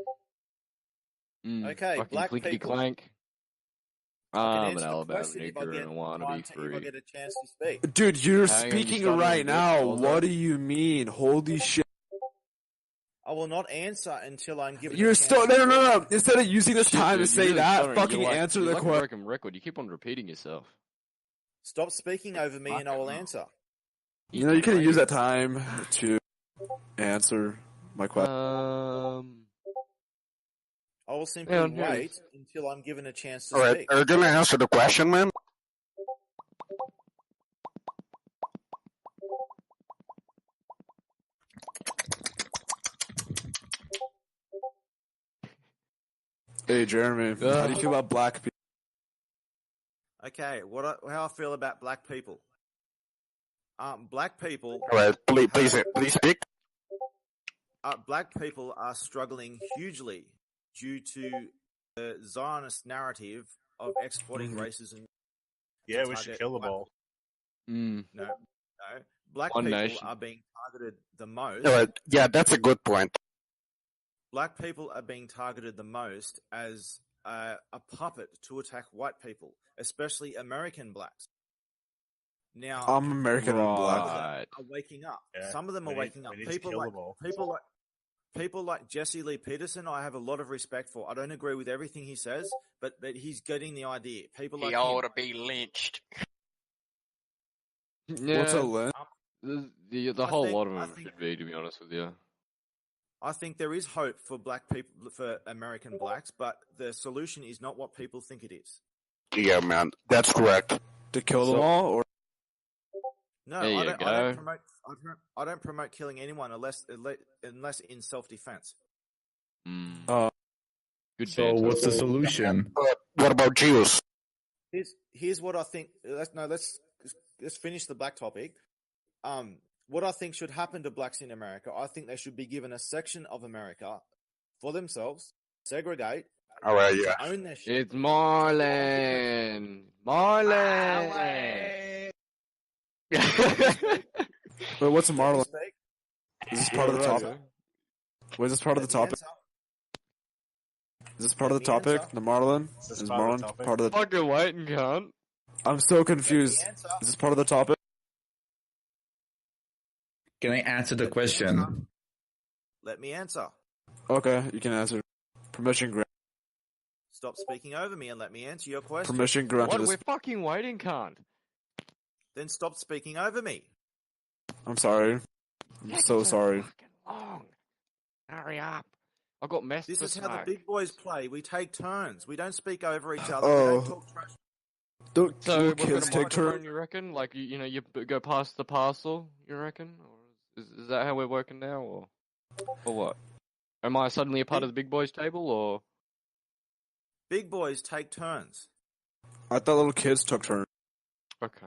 Okay, fucking black clinkety people. clank. I can I'm an answer the Alabama question if I nigger get and I want to time be to- if I free. get a chance to speak. Dude, you're Hang on, you're speaking stuttering a right bit. now. Hold What on. do you mean? Holy shit. I will not answer until I'm given. You're a still... chance to No. speak. Instead of using this Shit, time dude, to you're say really that, stuttering. fucking You're like, answer you're the like a question. broken record. You keep on repeating yourself. Stop speaking over me, and I will answer. You know, you could use that time to answer my question. I will simply Hang on, here it wait is. until I'm given a chance to Alright, speak. are you gonna answer the question, man? Hey, Jeremy, how do you feel about black people? Okay, how I feel about black people. Black people. Alright, please speak. Black people are struggling hugely due to the Zionist narrative of exporting racism. Yeah, we target should kill them black- all. No. Black One people nation. are being targeted the most. Alright, yeah, that's a good point. Black people are being targeted the most as a puppet to attack white people, especially American blacks. Now, I'm American and black. Right. are waking up. Yeah, Some of them we are need- waking up. we need to kill them all. People like Jesse Lee Peterson, I have a lot of respect for. I don't agree with everything he says, but he's getting the idea. People like He him. ought to be lynched. Yeah, What's a list? the I whole think- lot of I them think- should be, to be honest with you. I think there is hope for black people, for American blacks, but the solution is not what people think it is. Yeah, man, that's correct. To kill them all? Or No, There you I don't go. promote. I don't promote killing anyone unless in self-defense. Good So banter. what's the solution? What about Jews? Here's what I think. Let's finish the black topic. What I think should happen to blacks in America, I think they should be given a section of America for themselves, segregate, Alright, yeah. own their shit. It's Marlon. Marlon. wait, what's a Let me Marlon? speak. Is this part of the Right, topic? Wait, is this part of the Let me topic? answer. Is this part of the Let me topic? answer. The Marlon? Is this Is part of Marlon the topic? part of the... Fucking waiting, cunt. I'm so confused. Let me answer. Is this part of the topic? Can I answer the question? Let me answer. Okay, you can answer. Permission granted. Stop speaking over me and let me answer your question. Permission granted. What? We're fucking waiting, cunt. Then stop speaking over me. I'm sorry. I'm so sorry. Fucking long. Hurry up. I got messed This to is how the smoke. big boys play. We take turns. We don't speak over each other. Oh. We don't talk trash. Don't So little we've got kids a take microphone, turns. you reckon? Like you go past the parcel, you reckon? Or is that how we're working now, or what? Am I suddenly a part of the big boys table, or? Big boys take turns. I thought little kids took turns. Okay.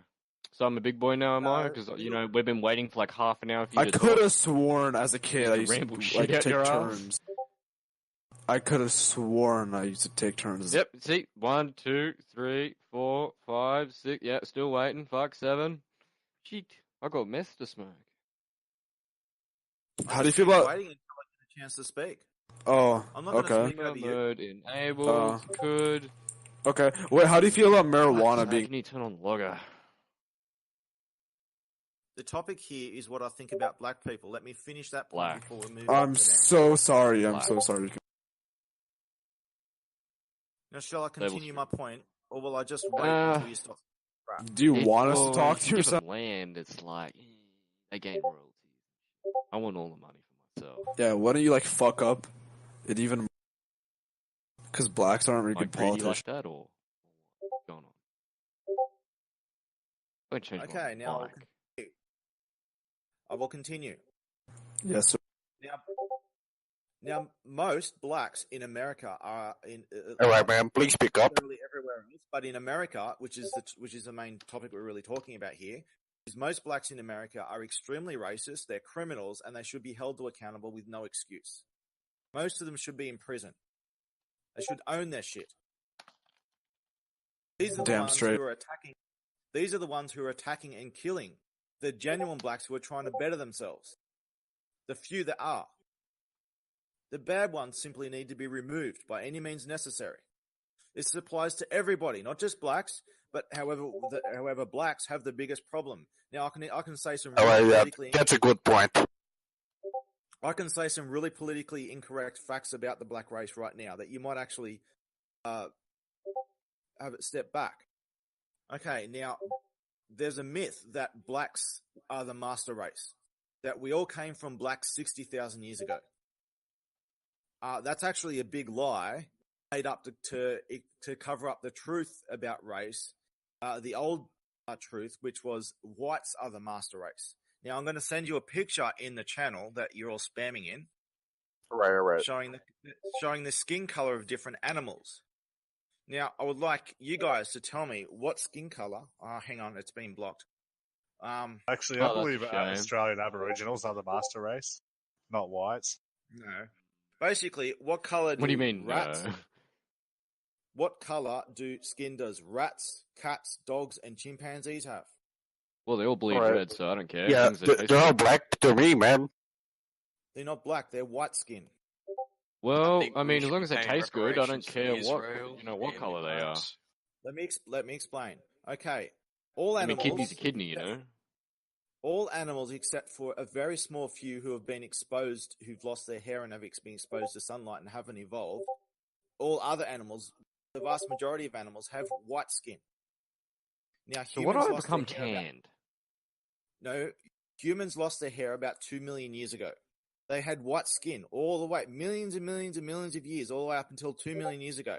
So I'm a big boy now, am I? No, Because you- we've been waiting for like half an hour for you I to could talk. have sworn as a kid Used I to used ramble to shit like out take your ass. turns. I could have sworn I used to take turns. Yep. See, 1, 2, 3, 4, 5, 6. Yeah, still waiting. Fuck, 7. Shit, I got messed to smoke. How do you feel about? waiting until I get a chance to speak? Oh, I'm not going to okay, speak over you. Mode enabled. Could. okay. Wait, how do you feel about marijuana Fuck's being? sake, I need to turn on logger. The topic here is what I think about black people. Let me finish that point Black. before we move on I'm to the next. so sorry. I'm Black. so sorry. Now, shall I Levels continue three. my point, or will I just wait Uh, until you stop? Do you want us to Well, talk if to you give yourself? them land, it's like they gain royalties. I want all the money for myself. Yeah. Why don't you like fuck up? It even because blacks aren't very Like good greedy politicians. like that, or what's going on? Don't change Okay, my now mic. I will continue. Yes. Sir. Now, most blacks in America are in. All right, man. Please speak up. Literally everywhere else, but in America, which is the main topic we're really talking about here, is most blacks in America are extremely racist. They're criminals, and they should be held to accountable with no excuse. Most of them should be in prison. They should own their shit. These are the Damn ones straight. who are attacking. These are the ones who are attacking and killing the genuine blacks who are trying to better themselves. The few that are. The bad ones simply need to be removed by any means necessary. This applies to everybody, not just blacks, but however blacks have the biggest problem. Now I can say some All really right, yeah, politically that's a good point. I can say some really politically incorrect facts about the black race right now that you might actually have it step back. Okay, now there's a myth that blacks are the master race, that we all came from blacks 60,000 years ago. That's actually a big lie made up to cover up the truth about race, the old truth, which was whites are the master race. Now I'm going to send you a picture in the channel that you're all spamming in, Right. showing the skin color of different animals. Now I would like you guys to tell me what skin color. Hang on, it's been blocked. Actually, Oh, I that's a believe shame. Australian Aboriginals are the master race, not whites. No. Basically, what color do What do you mean? rats? No. What color skin does rats, cats, dogs, and chimpanzees have? Well, they all bleed Alright. red, so I don't care. Yeah, As long as they taste they're all good. black to me, man. They're not black. They're white skin. Well, think I we mean, as should long as they be paying taste good, I don't reparations for care what Israel what and color they are. blacks. Let me explain. Okay, all I mean, animals. kidney's a kidney, you know. All animals except for a very small few who have been exposed, who've lost their hair and have been exposed to sunlight and haven't evolved. All other animals, the vast majority of animals, have white skin. Now, So what do I lost become their hair about- tanned? No, humans lost their hair about 2 million years ago. They had white skin all the way, millions and millions and millions of years, all the way up until 2 million years ago.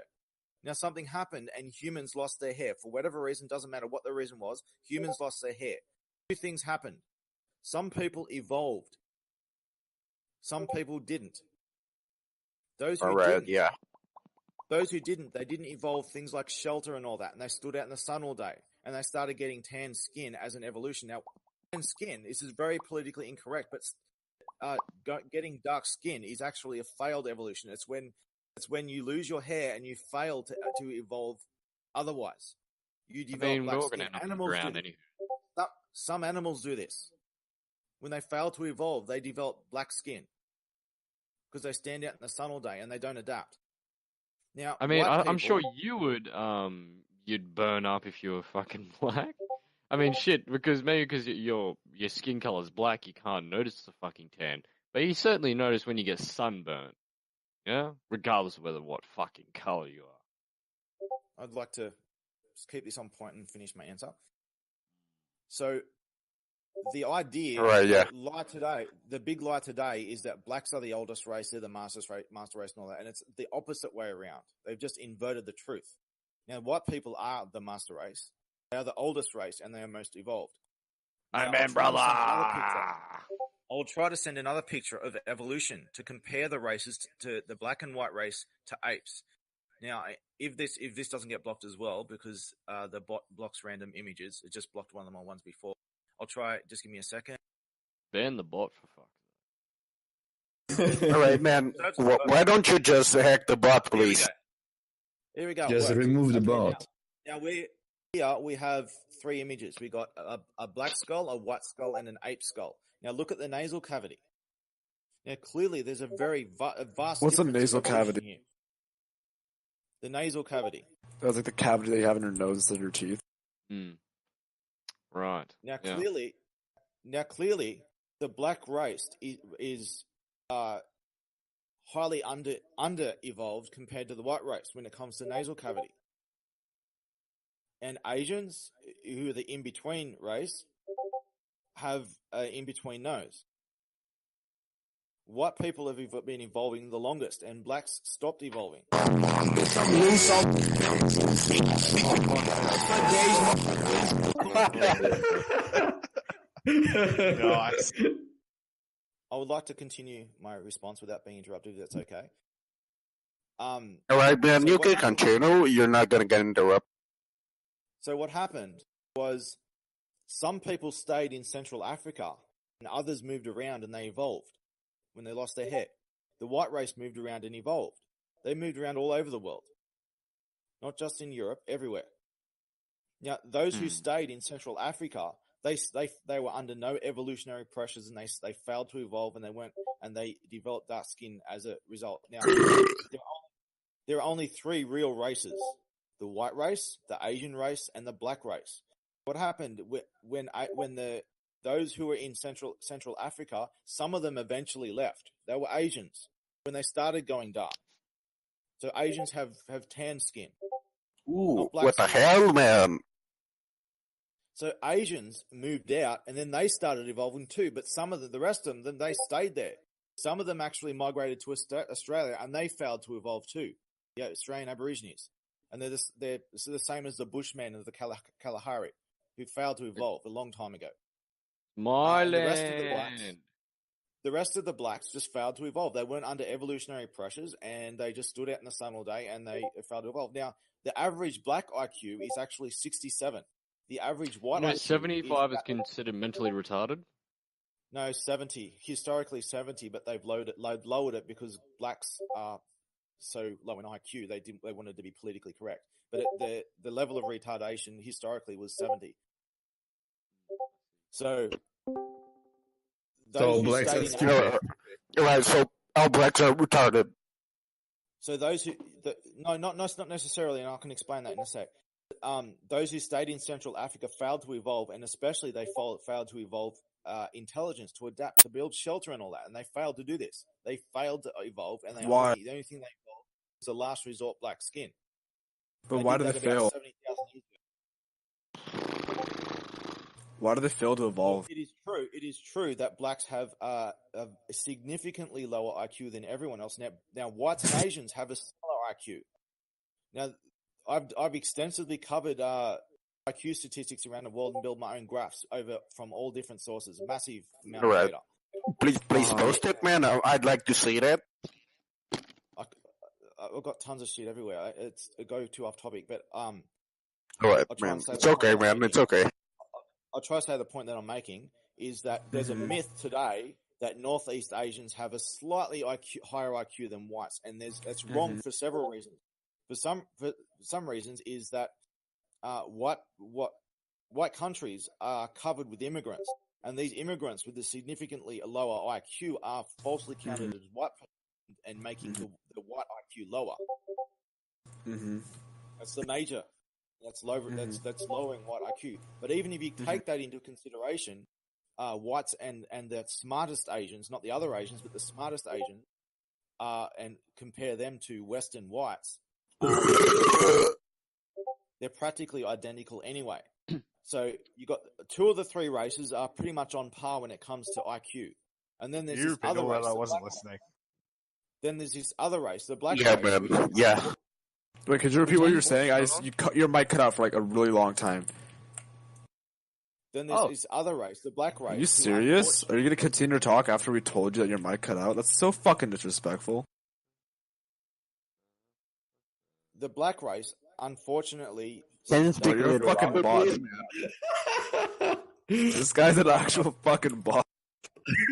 Now, something happened and humans lost their hair. For whatever reason, doesn't matter what the reason was, humans lost their hair. Two things happened. Some people evolved. Some people didn't. Those who All right, didn't, yeah. Those who didn't, they didn't evolve things like shelter and all that, and they stood out in the sun all day, and they started getting tan skin as an evolution. Now, tan skin, this is very politically incorrect, but getting dark skin is actually a failed evolution. It's when you lose your hair and you fail to evolve otherwise. You I develop mean, we're black all skin. gonna end up on the Animals ground do. anyway. Some animals do this. When they fail to evolve, they develop black skin because they stand out in the sun all day and they don't adapt. Now, I mean, white I'm sure people- you would, you'd burn up if you were fucking black. I mean, shit, because your skin color's black, you can't notice the fucking tan. But you certainly notice when you get sunburnt. Yeah? Regardless of what fucking color you are. I'd like to just keep this on point and finish my answer. So the idea, Right, yeah. the big lie today is that blacks are the oldest race, they're the master race and all that, and it's the opposite way around. They've just inverted the truth. Now, white people are the master race. They are the oldest race, and they are most evolved. Now, I'll try to send another picture of evolution to compare the races to the black and white race to apes. Now, if this doesn't get blocked as well, because the bot blocks random images, it just blocked one of my ones before. I'll try. Just give me a second. Ban the bot for fuck. All right, man. Why don't you just hack the bot, Here we please? go. Here we go. it Just works. remove the Okay, bot. Now we have 3 images. We got a black skull, a white skull, and an ape skull. Now look at the nasal cavity. Now clearly there's a very vast. What's a difference in nasal evolution cavity? here. The nasal cavity. That's like the cavity that you have in your nose instead of your teeth. Hmm. Right. Now Yeah. clearly, the black race is highly under evolved compared to the white race when it comes to nasal cavity. And Asians, who are the in between race, have an in between nose. White people have been evolving the longest, and blacks stopped evolving. Nice. I would like to continue my response without being interrupted, if that's okay. All right, man. So You what can happened- continue. You're not gonna get interrupted. So what happened was some people stayed in Central Africa and others moved around and they evolved when they lost their hair. The white race moved around and evolved. They moved around all over the world, not just in Europe, everywhere. Now, those who stayed in Central Africa, they were under no evolutionary pressures and they failed to evolve and they developed dark skin as a result. Now, there are only 3 real races: the white race, the Asian race, and the black race. What happened when those who were in Central Africa, some of them eventually left. They were Asians when they started going dark. So Asians have tan skin. Ooh, Not black what the skin. hell, man? So Asians moved out and then they started evolving too, but some of the rest of them, they stayed there. Some of them actually migrated to Australia and they failed to evolve too. Yeah, Australian Aborigines. And they're the same as the Bushmen of the Kalahari, who failed to evolve a long time ago. My and the rest of the land. blacks- The rest of the blacks just failed to evolve. They weren't under evolutionary pressures and they just stood out in the sun all day and they failed to evolve. Now, the average black IQ is actually 67. The average white No, IQ 75 is considered mentally retarded. No, 70. Historically 70, but they've lowered it because blacks are so low in IQ. They wanted to be politically correct. But the level of retardation historically was 70. So those who blacks stayed are in stupid. Africa- All right, so all blacks are retarded. So those who not necessarily, and I can explain that in a sec. Those who stayed in Central Africa failed to evolve, and especially they failed to evolve intelligence to adapt, to build shelter and all that, and they failed to do this. They failed to evolve, and Why? the only thing they evolved was a last resort black skin. But why did do that they about fail? 70,000 years ago. Why do they fail to evolve? It is true that blacks have a significantly lower IQ than everyone else. Now whites and Asians have a similar IQ. Now, I've extensively covered IQ statistics around the world and build my own graphs from all different sources. Massive amount of Right. data. Please post it, man. I'd like to see that. I've got tons of shit everywhere. It go too off topic, but All right, I'll try man. and say It's the okay, point I'm man. It's okay. I'll try to say the point that I'm making is that there's a myth today that Northeast Asians have a slightly higher IQ than whites, and that's wrong for several reasons. For some reasons is that white countries are covered with immigrants, and these immigrants with a significantly lower IQ are falsely counted as white people and making the white IQ lower. Mm-hmm. That's the major. That's lowering white IQ. But even if you take that into consideration, whites and the smartest Asians, not the other Asians, but the smartest Asians, and compare them to Western whites, they're practically identical anyway. So you got two of the three races are pretty much on par when it comes to IQ, and then there's You this other repeated race. that I the wasn't black- listening. Then there's this other race, the black Yeah, race. man. which is- Yeah. Wait, could you repeat what you were Which- saying? Your mic cut out for like a really long time. Then there's Oh. this other race, the black race. Are you who serious? unfortunately- Are you gonna continue to talk after we told you that your mic cut out? That's so fucking disrespectful. The black race, unfortunately. Can you they- speak a You're a little fucking louder, bot. please? This guy's an actual fucking bot.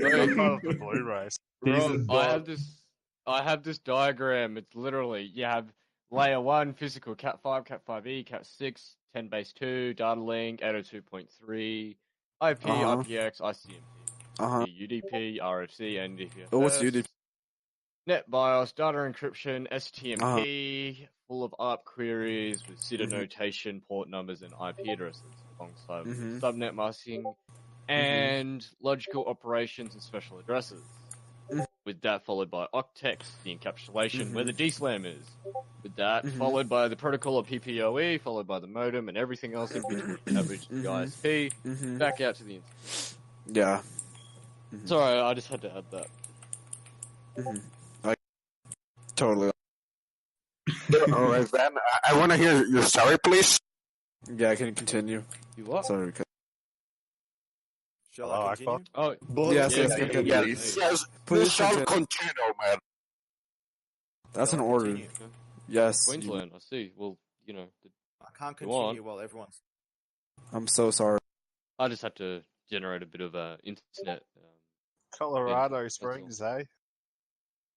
I'm part of the blue race. Bro, I have this diagram. It's literally you have layer 1 physical cat 5, cat 5e, cat 6, 10 base 2, data link, 802.3, IP, Uh-huh. IPX, ICMP, Uh-huh. UDP, RFC, and DPFS. Oh, what's UDP? NetBIOS, data encryption, STMP, full of ARP queries with CIDR notation, port numbers, and IP addresses, alongside with Mhm. subnet masking, and logical operations and special addresses. With that followed by octext, the encapsulation, where the DSLAM is. With that followed by the protocol of PPOE, followed by the modem, and everything else in between, average the ISP, back out to the internet. Yeah. Sorry, I just had to add that. Totally. Alright, then. I want to hear your story, please. Yeah, can you continue? You what? Sorry. Shall Hello, I continue? Oh, Yes, yeah, yes, yeah, continue. yeah. Yes, Please we shall continue. continue, man. That's an Shall I order. continue? Yes. Queensland, I see. Well, you know, I can't Go on. continue while everyone's. I'm so sorry. I just had to generate a bit of internet. Colorado that's Springs, eh?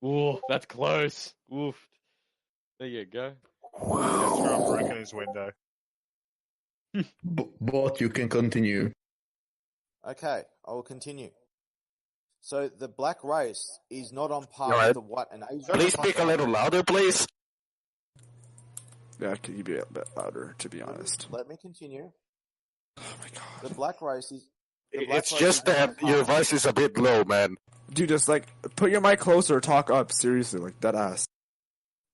Ooh, that's close. Oof. There you go. That's where I'm breaking his window. But you can continue. Okay, I will continue. So the black race is not on par Alright. with the white and Asian. Please speak a little louder, please. Yeah, could you be a bit louder, to be honest? Let me continue. Oh my The god. black race is. the black It's race just is not on that your par. voice is a bit low, man. Dude, just like, put your mic closer or talk up, seriously, like, dead ass.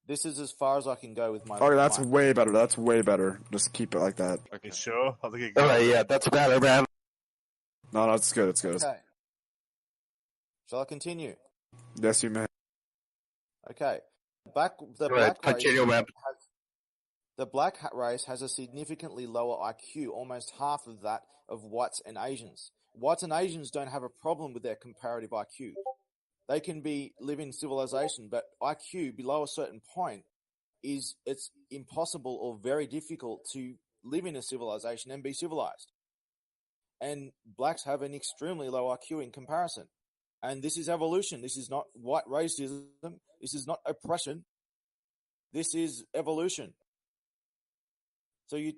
This is as far as I can go with my. Okay, that's mic. way better, that's way better. Just keep it like that. You sure? I think it Alright, yeah, that's better, man. No, it's good, it's good. Okay. Shall I continue? Yes, you may. Okay. The Alright, black race continue, man. The black race has a significantly lower IQ, almost half of that of whites and Asians. Whites and Asians don't have a problem with their comparative IQ. They can live in civilization, but IQ below a certain point it's impossible or very difficult to live in a civilization and be civilized. And blacks have an extremely low IQ in comparison. And this is evolution. This is not white racism. This is not oppression. This is evolution. So you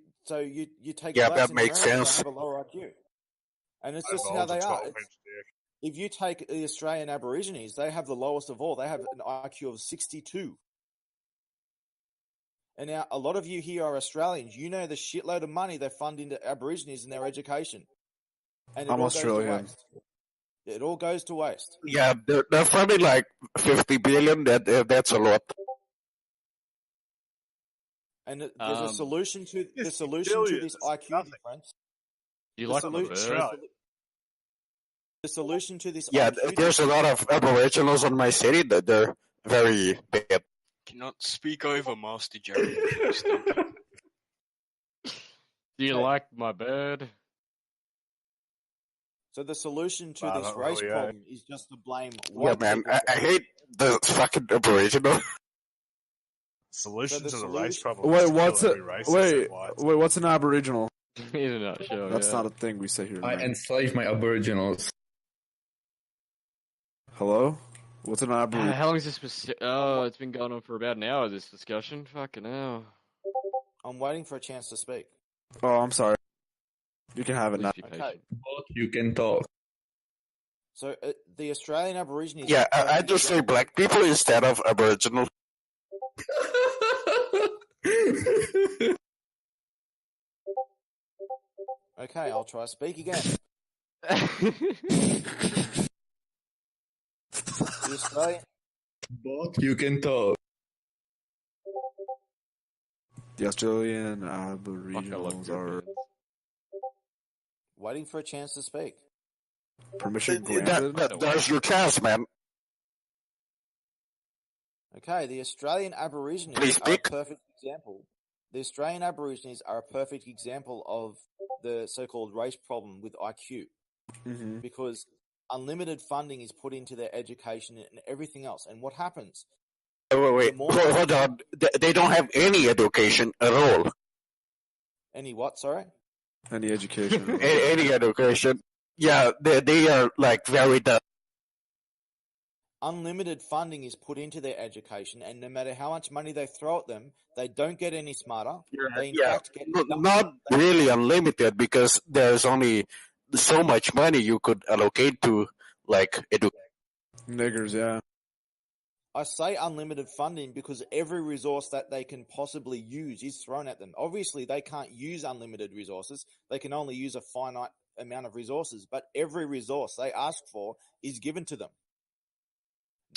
take Yeah, blacks that in makes America sense. that have a lower IQ, and it's just Evolved how a they are. 12-inch dick. If you take the Australian Aborigines, they have the lowest of all. They have an IQ of 62. And now a lot of you here are Australians. You know the shitload of money they fund into Aborigines in their education, and it I'm all goes to Australian. waste. It all goes to waste. Yeah, they're funding like 50 billion. That's a lot. And there's a solution to the 50 solution to billion this is IQ nothing. difference. You The like my solution- bird? The solution to this Yeah, IQ there's a lot of aboriginals in my city that they're very bad. Cannot speak over Master Jeremy. please, thank you. Do you Okay. like my bird? So the solution to Nah, this not race really, problem is just to blame Yeah, white man, people. I hate the fucking aboriginal. Solution the to the race solution- problem. Wait, is to what's kill it? every race Wait, except whites. wait, what's an aboriginal? In a nutshell, That's yeah. not a thing we say here. I man. enslave my aboriginals. Hello? What's an aboriginal? How long has this been? Oh, it's been going on for about an hour. This discussion, fucking hell. I'm waiting for a chance to speak. Oh, I'm sorry. You can have it now. Please be Okay. patient. But you can talk. So the Australian Aborigines. Yeah, are I just say black people instead of aboriginal. Okay, I'll try to speak again. The Australian, But you can talk. The Australian Fuck, I love aboriginals are Europeans. Waiting for a chance to speak. Permission granted. There's your chance, man. Okay, the Australian Aborigines Please are a speak. perfect example. The Australian Aborigines are a perfect example of the so-called race problem with IQ, Mm-hmm. because unlimited funding is put into their education and everything else. And what happens? Wait. The more- Hold on. They don't have any education at all. Any what? Sorry. Any education. Any education. Yeah, they are like very dumb. Unlimited funding is put into their education, and no matter how much money they throw at them, they don't get any smarter. They in fact get Not really unlimited, because there's only so much money you could allocate to like Niggers, yeah. I say unlimited funding because every resource that they can possibly use is thrown at them. Obviously, they can't use unlimited resources. They can only use a finite amount of resources, but every resource they ask for is given to them.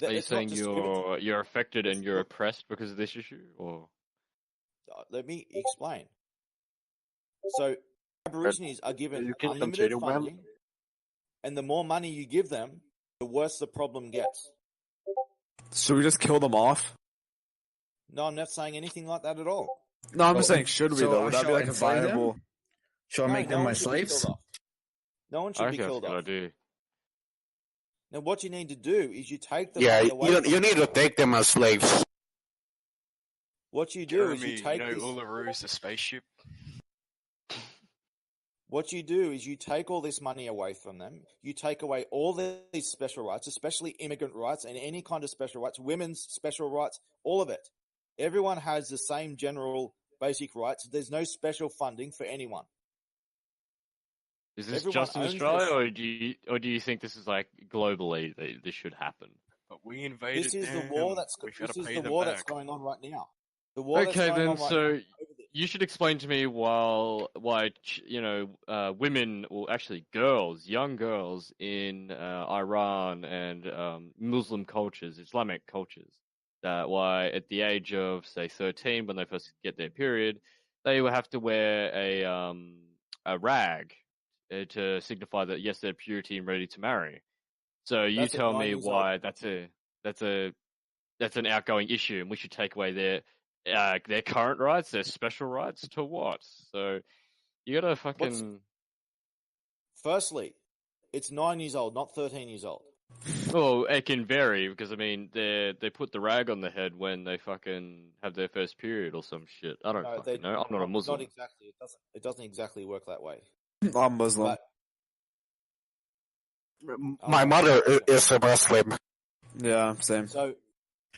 Are you It's not saying just given to them. you're affected and you're oppressed because of this issue, or? Let me explain. So, Aborigines are given You can unlimited continue, man. funding, and the more money you give them, the worse the problem gets. Should we just kill them off? No, I'm not saying anything like that at all. No, I'm just Well, saying, should we so though? Would that be shall I like a enslave them? viable? Shall I No, make no them my one should be slaves? killed off. No one I should be reckon that's killed a good off. idea. Now, what you need to do is you take the Yeah, money away from you need to them. take them as slaves. What you do Jeremy, is you take this. Uluru, the spaceship. What you do is you take all this money away from them. You take away all these special rights, especially immigrant rights and any kind of special rights, women's special rights, all of it. Everyone has the same general basic rights. There's no special funding for anyone. Is this Everyone just in owns Australia, this. or do you think this is like globally that this should happen? But we invaded This is the them. war that's We've got this to is pay the them war that's back. going on right now. The war that's Okay, going then. on right So now over this. you should explain to me why women, or actually girls, young girls in Iran and Muslim cultures, Islamic cultures, why at the age of say 13, when they first get their period, they will have to wear a rag to signify that yes, they're purity and ready to marry. So you That's at tell 9 me years why old. that's an outgoing issue, and we should take away their current rights, their special rights to what? So you gotta fucking. Firstly, it's 9 years old, not 13 years old. Well, it can vary because I mean they put the rag on the head when they fucking have their first period or some shit. I don't No, fucking know. I'm not a Muslim. Not exactly. It doesn't exactly work that way. I'm Muslim. But My mother is a Muslim. Yeah, same. so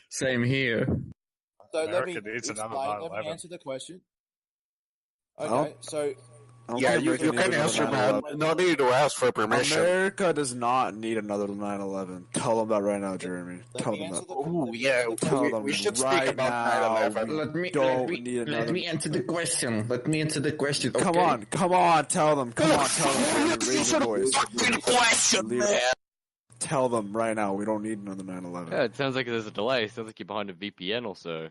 Same here. let me America needs another explain. Let me 9/11. answer the question. Well, Okay, so I don't Yeah, think you America needs can another answer, man. 9/11. No need to ask for permission. America does not need another 9/11. Tell them that right now, Jeremy. let Tell me them answer that. the Ooh, let me yeah, answer the Tell we, them we should speak right about now. 9/11. Don't need another. Let me answer the question. Let me answer the question. Come okay? on, tell them. Come on, tell them. Jeremy. Raise your voice. Fucking question, Leave man. it. Tell them right now. We don't need another 9/11. Yeah, it sounds like there's a delay. It sounds like you're behind a VPN or so.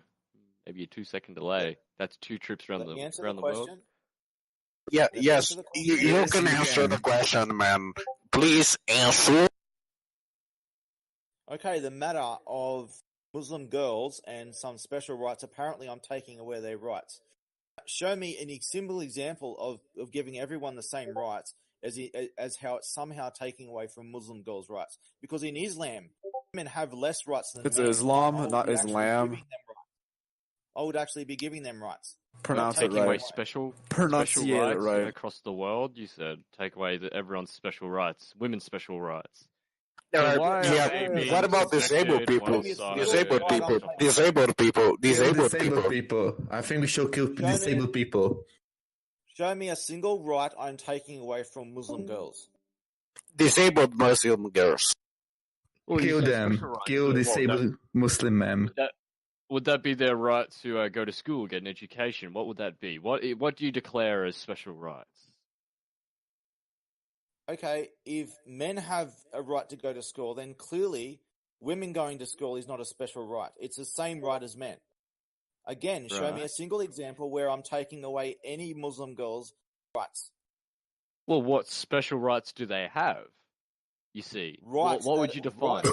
Maybe a 2-second delay. That's 2 trips around let me answer around the the world. question. Yeah, Let me yes, answer the you question. Yes, can you answer can. the question, man. Please answer. Okay, the matter of Muslim girls and some special rights. Apparently, I'm taking away their rights. Show me any simple example of giving everyone the same rights as how it's somehow taking away from Muslim girls' rights. Because in Islam, women have less rights than It's men. Islam, I would not be actually Islam. giving them rights. I would actually be giving them rights. Pronounce it taking Taking away right. special Pronunciate it rights right. across the world. You said take away everyone's special rights, women's special rights. Yeah, So why are yeah, they being what about disabled protected people? one side? Disabled Right, people. I'm- Disabled people. Kill Disabled disabled people. people. I think we should kill me- disabled people. Show me a single right I'm taking away from Muslim girls. Disabled Muslim girls. Well, you Kill say them. special rights, Kill but what, disabled Muslim men. would that be their right to go to school, get an education? What would that be? What do you declare as special rights? Okay, if men have a right to go to school, then clearly women going to school is not a special right. It's the same right as men. Again, show me Right. a single example where I'm taking away any Muslim girl's rights. Well, what special rights do they have? You see, Rights. what would you define?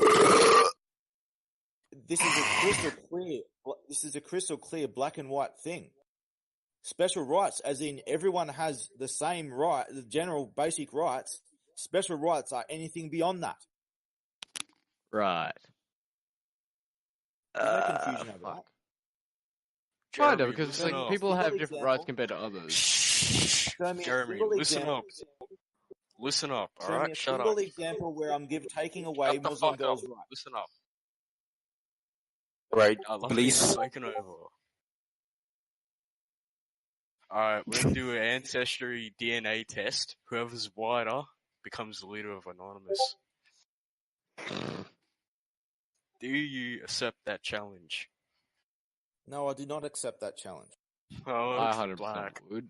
This is a crystal clear. This is a crystal clear black and white thing. Special rights, as in everyone has the same right, the general basic rights. Special rights are anything beyond that. Right. There's no confusion over Fuck. that. Kind of, Jeremy, because listen like, up. people have Single different example. rights compared to others. Show me a Jeremy, single listen example. up. Listen up, Show me alright? a Shut single up. example where I'm taking away Shut the Muslim fuck up. girls' rights. Listen up. Right, Luckily, please. I'm taking over. Alright, we're gonna do an ancestry DNA test. Whoever's whiter becomes the leader of Anonymous. Do you accept that challenge? No, I do not accept that challenge. Oh, I it's 100% black. would.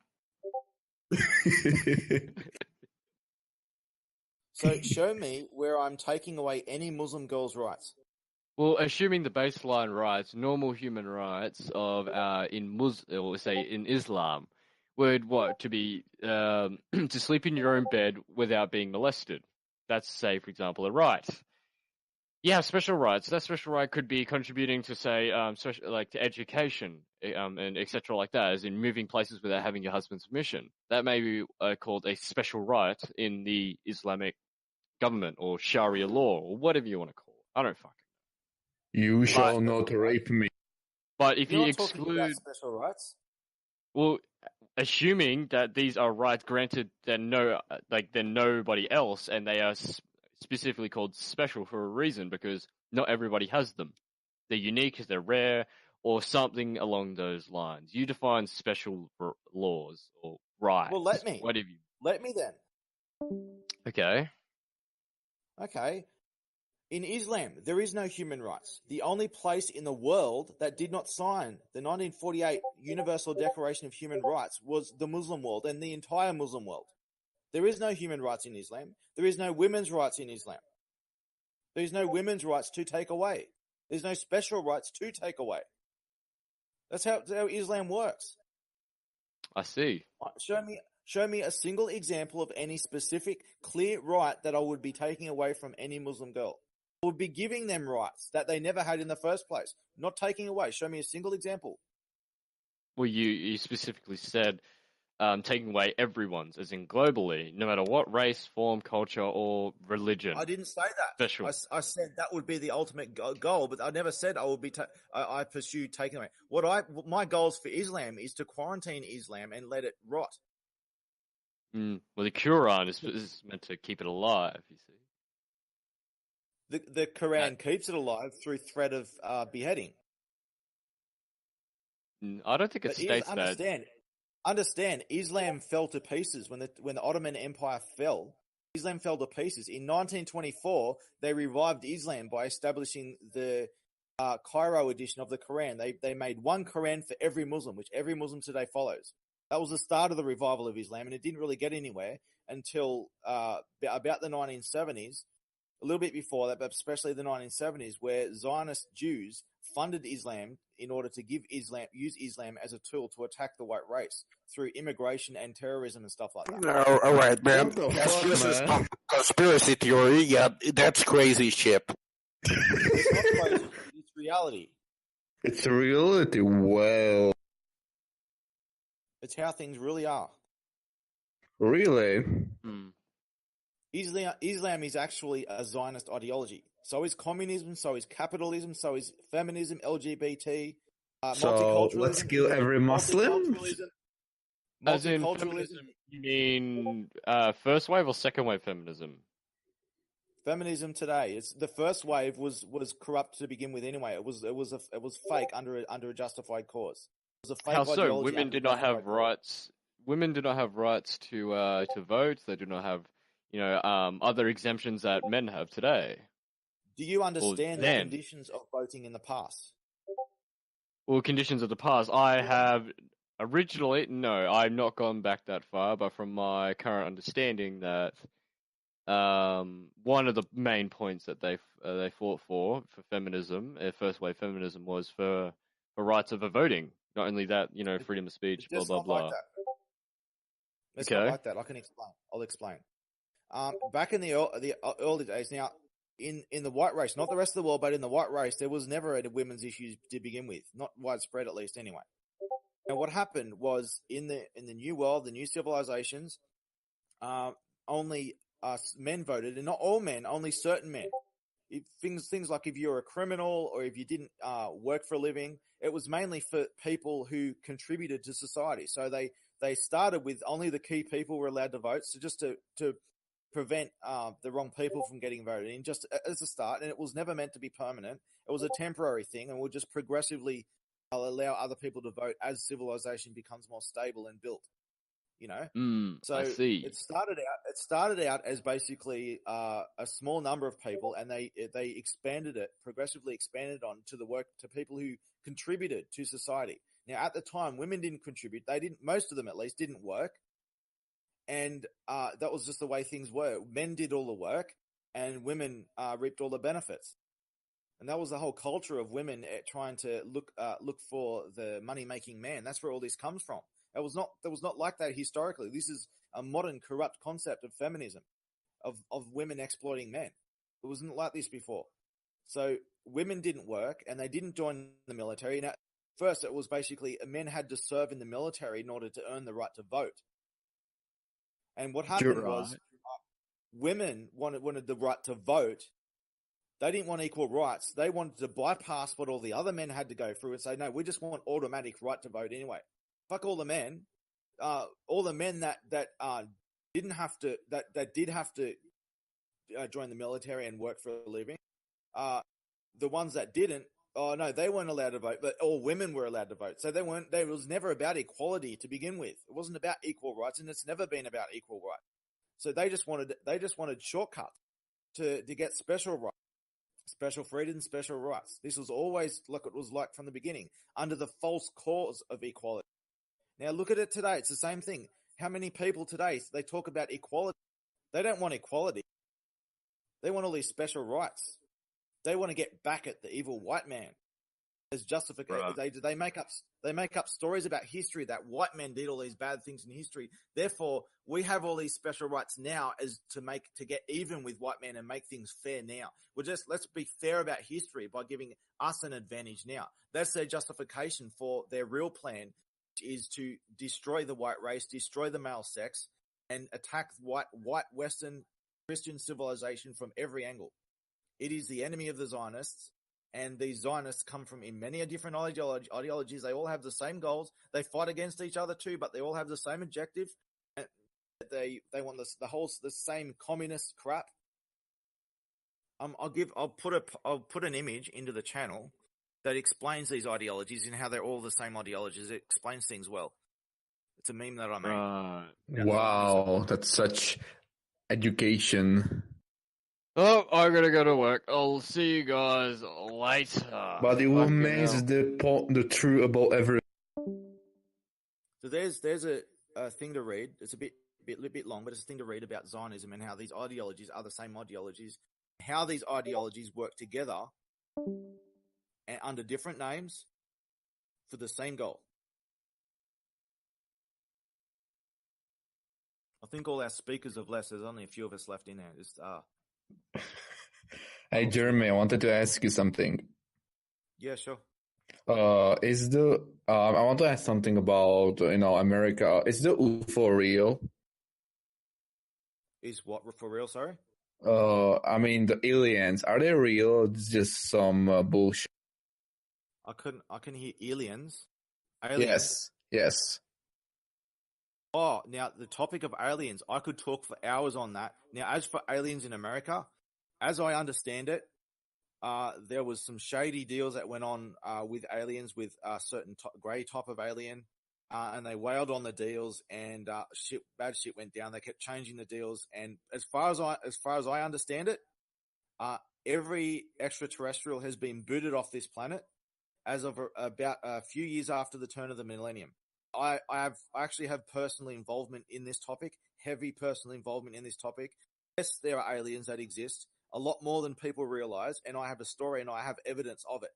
So show me where I'm taking away any Muslim girl's rights. Well, assuming the baseline rights, normal human rights of or say in Islam, would to be to sleep in your own bed without being molested. That's, say, for example, a right. You have special rights. That special right could be contributing to, say, like to education, and etc. like that, as in moving places without having your husband's permission. That may be called a special right in the Islamic government or Sharia law or whatever you want to call it. I don't fucking. You shall not rape me. But if You're you not talking about exclude, special rights. well, assuming that these are rights granted than nobody else, and they are specifically called special for a reason, because not everybody has them. They're unique, they're rare, or something along those lines. You define special laws or rights. Well, let me. Whatever you. Let me then. Okay. Okay. In Islam, there is no human rights. The only place in the world that did not sign the 1948 Universal Declaration of Human Rights was the Muslim world and the entire Muslim world. There is no human rights in Islam. There is no women's rights in Islam. There is no women's rights to take away. There's no special rights to take away. That's how Islam works. I see. Show me a single example of any specific clear right that I would be taking away from any Muslim girl. I would be giving them rights that they never had in the first place, not taking away. Show me a single example. Well, you specifically said taking away everyone's, as in globally, no matter what race, form, culture, or religion. I didn't say that. Special. I said that would be the ultimate goal, but I never said I would be. I pursue taking away. My goals for Islam is to quarantine Islam and let it rot. Well, the Quran is meant to keep it alive. You see. The Quran keeps it alive through threat of beheading. I don't think it But states that. Understand, Islam fell to pieces when the Ottoman Empire fell. Islam fell to pieces. In 1924, they revived Islam by establishing the Cairo edition of the Quran. They made one Quran for every Muslim, which every Muslim today follows. That was the start of the revival of Islam, and it didn't really get anywhere until about the 1970s. A little bit before that, but especially the 1970s, where Zionist Jews funded Islam in order to use Islam as a tool to attack the white race through immigration and terrorism and stuff like that. All right, man. What the That's fuck, just man? a conspiracy theory. Yeah, that's crazy shit. It's not crazy. It's reality. It's a reality. Well, It's how things really are. really? Islam is actually a Zionist ideology. So is communism, so is capitalism, so is feminism, LGBT, So multiculturalism. let's kill every Muslim? As in Multiculturalism. feminism, you mean first wave or second wave feminism? Feminism today, it's the first wave was corrupt to begin with anyway. It was fake under a justified cause. It was a fake How so? ideology Women under did not have justified cause. rights. Women do not have rights to vote. They do not have, other exemptions that men have today. Do you understand the then. conditions of voting in the past? Well, conditions of the past. I have originally, no, I've not gone back that far, but from my current understanding that one of the main points that they fought for feminism, first wave feminism, was for rights of voting. Not only that, freedom of speech, It's blah just blah not blah. like that. It's not Okay. like that. I can explain. I'll explain. Back in the early days, now in the white race, not the rest of the world, but in the white race, there was never a women's issue to begin with, not widespread at least, anyway. And what happened was in the new world, the new civilizations, only men voted, and not all men, only certain men. Things like if you're a criminal or if you didn't work for a living, it was mainly for people who contributed to society. So they started with only the key people were allowed to vote, so just to prevent the wrong people from getting voted in, just as a start. And it was never meant to be permanent. It was a temporary thing, and we'll just progressively allow other people to vote as civilization becomes more stable and built. You know, so I see. it started out as basically a small number of people, and they expanded it, progressively expanded on to people who contributed to society. Now, at the time, women didn't contribute. Most of them at least didn't work. And that was just the way things were. Men did all the work, and women reaped all the benefits. And that was the whole culture of women trying to look for the money-making man. That's where all this comes from. That was not like that historically. This is a modern corrupt concept of feminism, of women exploiting men. It wasn't like this before. So women didn't work, and they didn't join the military. Now, first, it was basically men had to serve in the military in order to earn the right to vote. And what happened was women wanted the right to vote. They didn't want equal rights. They wanted to bypass what all the other men had to go through and say, no, we just want automatic right to vote anyway. Fuck all the men. All the men that didn't have to, that did have to join the military and work for a living. The ones that didn't, no, they weren't allowed to vote, but all women were allowed to vote. So it was never about equality to begin with. It wasn't about equal rights, and it's never been about equal rights. So they just wanted shortcuts to get special rights, special freedoms, special rights. This was always like it was like from the beginning, under the false cause of equality. Now look at it today. It's the same thing. How many people today, they talk about equality? They don't want equality. They want all these special rights. They want to get back at the evil white man. As justification, Right. they make up stories about history that white men did all these bad things in history. Therefore, we have all these special rights now as to get even with white men and make things fair now. Let's be fair about history by giving us an advantage now. That's their justification for their real plan, which is to destroy the white race, destroy the male sex, and attack white Western Christian civilization from every angle. It is the enemy of the Zionists, and these Zionists come from in many different ideologies. They all have the same goals. They fight against each other too, but they all have the same objective. And they want the same communist crap. I'll put an image into the channel that explains these ideologies and how they're all the same ideologies. It explains things well. It's a meme that I made. Right. Wow, that's such education. Oh, I gotta go to work. I'll see you guys later. But it will Fucking miss hell. the truth about everything. So there's a thing to read. It's a bit long, but it's a thing to read about Zionism and how these ideologies are the same ideologies, how these ideologies work together and under different names for the same goal. I think all our speakers have left. There's only a few of us left in there. Hey, Jeremy, I wanted to ask you something. Yeah, sure. I want to ask something about, America. Is the UFO real? Is what for real? Sorry. I mean, the aliens, are they real? It's just some bullshit. I can hear aliens. Yes. Oh, now the topic of aliens, I could talk for hours on that. Now, as for aliens in America, as I understand it, there was some shady deals that went on with aliens, with a certain grey type of alien, and they wailed on the deals, and bad shit went down. They kept changing the deals, and as far as I understand it, every extraterrestrial has been booted off this planet as of about a few years after the turn of the millennium. I actually have personal involvement in this topic, heavy personal involvement in this topic. Yes, there are aliens that exist, a lot more than people realize, and I have a story and I have evidence of it.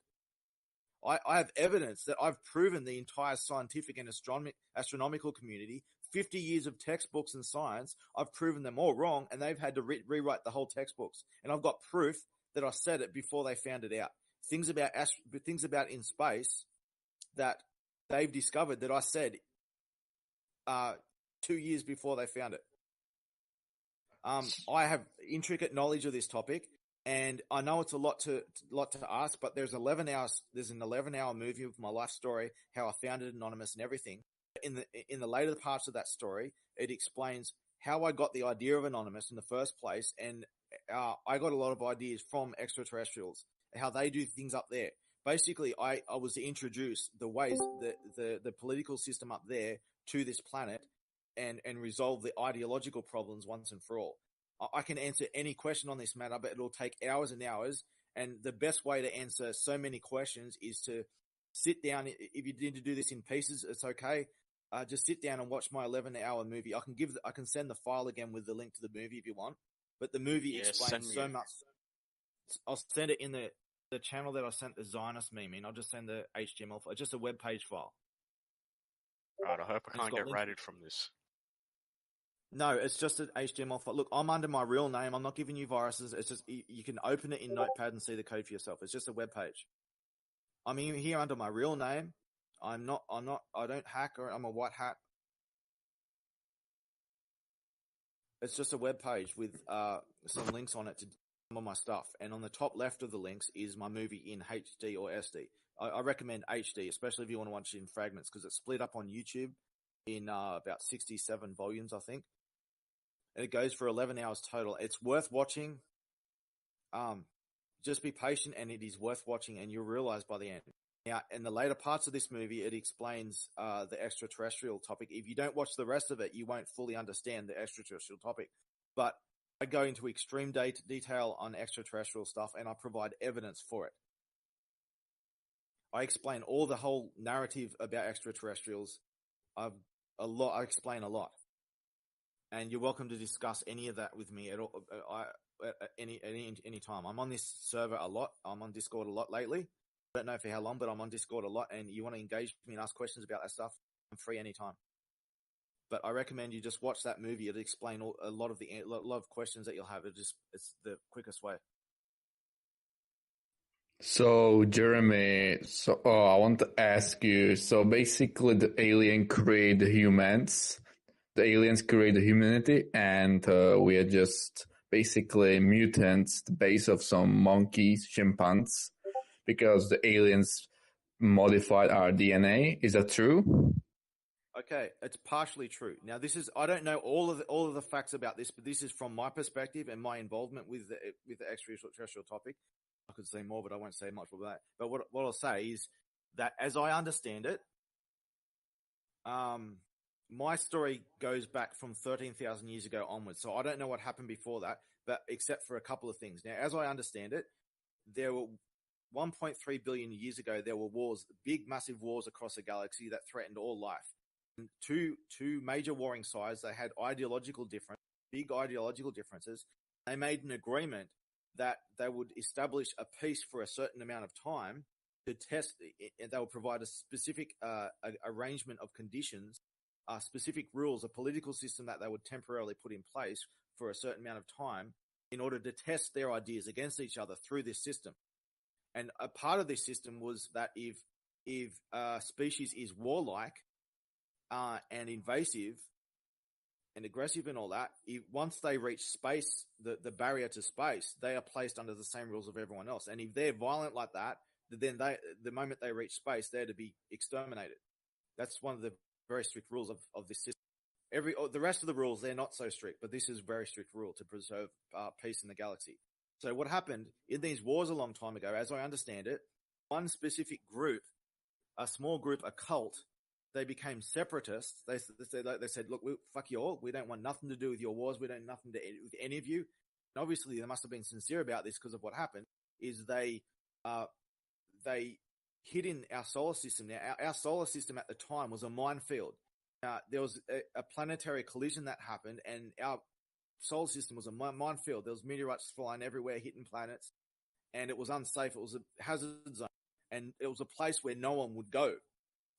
I have evidence that I've proven the entire scientific and astronomical community 50 years of textbooks and science, I've proven them all wrong, and they've had to rewrite the whole textbooks. And I've got proof that I said it before they found it out. Things about in space that they've discovered that I said 2 years before they found it. I have intricate knowledge of this topic, and I know it's a lot to ask, but there's 11 hours. There's an 11-hour movie of my life story, how I founded Anonymous and everything. In the later parts of that story, it explains how I got the idea of Anonymous in the first place, and I got a lot of ideas from extraterrestrials, how they do things up there. Basically, I was to introduce the ways the political system up there to this planet, and resolve the ideological problems once and for all. I can answer any question on this matter, but it'll take hours and hours. And the best way to answer so many questions is to sit down. If you need to do this in pieces, it's okay. Just sit down and watch my 11-hour movie. I can send the file again with the link to the movie if you want. But the movie explains so much. I'll send it in the channel that I sent the Zionist meme in. I'll just send the HTML file. It's just a web page file. Right, I hope I can't get link- raided from this. No, it's just an HTML file. Look, I'm under my real name. I'm not giving you viruses. It's just, you can open it in Notepad and see the code for yourself. It's just a web page. I'm here under my real name. I don't hack, or I'm a white hat. It's just a web page with some links on it to some of my stuff. And on the top left of the links is my movie in HD or SD. I recommend HD, especially if you want to watch it in fragments, because it's split up on YouTube in about 67 volumes, I think. And it goes for 11 hours total. It's worth watching. Just be patient, and it is worth watching, and you'll realize by the end. Now, in the later parts of this movie, it explains the extraterrestrial topic. If you don't watch the rest of it, you won't fully understand the extraterrestrial topic. But I go into extreme detail on extraterrestrial stuff, and I provide evidence for it. I explain all the whole narrative about extraterrestrials. I explain a lot. And you're welcome to discuss any of that with me at all, any time. I'm on this server a lot. I'm on Discord a lot lately. I don't know for how long, but I'm on Discord a lot. And you want to engage with me and ask questions about that stuff, I'm free anytime. But I recommend you just watch that movie. It'll explain a lot of questions that you'll have. It's the quickest way. So, Jeremy, I want to ask you, so basically the aliens create the humans, the aliens create the humanity, and we are just basically mutants, the base of some monkeys, chimpanzees, because the aliens modified our DNA. Is that true? Okay, it's partially true. Now, I don't know all of the facts about this, but this is from my perspective and my involvement with the extraterrestrial topic. I could say more, but I won't say much about that. But what I'll say is that, as I understand it, my story goes back from 13,000 years ago onwards. So I don't know what happened before that, but except for a couple of things. Now, as I understand it, there were 1.3 billion years ago, there were wars, big, massive wars across the galaxy that threatened all life. And two major warring sides, they had big ideological differences. They made an agreement that they would establish a peace for a certain amount of time to test. They would provide a specific arrangement of conditions, specific rules, a political system that they would temporarily put in place for a certain amount of time in order to test their ideas against each other through this system. And a part of this system was that if a species is warlike and invasive and aggressive and all that, once they reach space, the barrier to space, they are placed under the same rules of everyone else. And if they're violent like that, then the moment they reach space, they're to be exterminated. That's one of the very strict rules of this system. The rest of the rules, they're not so strict, but this is a very strict rule to preserve peace in the galaxy. So what happened in these wars a long time ago, as I understand it, one specific group, a small group, a cult, they became separatists. They said, look, fuck you all. We don't want nothing to do with your wars. We don't want nothing to do with any of you. And obviously, they must have been sincere about this, because of what happened is they hid in our solar system. Now, our solar system at the time was a minefield. There was a planetary collision that happened, and our solar system was a minefield. There was meteorites flying everywhere, hitting planets, and it was unsafe. It was a hazard zone, and it was a place where no one would go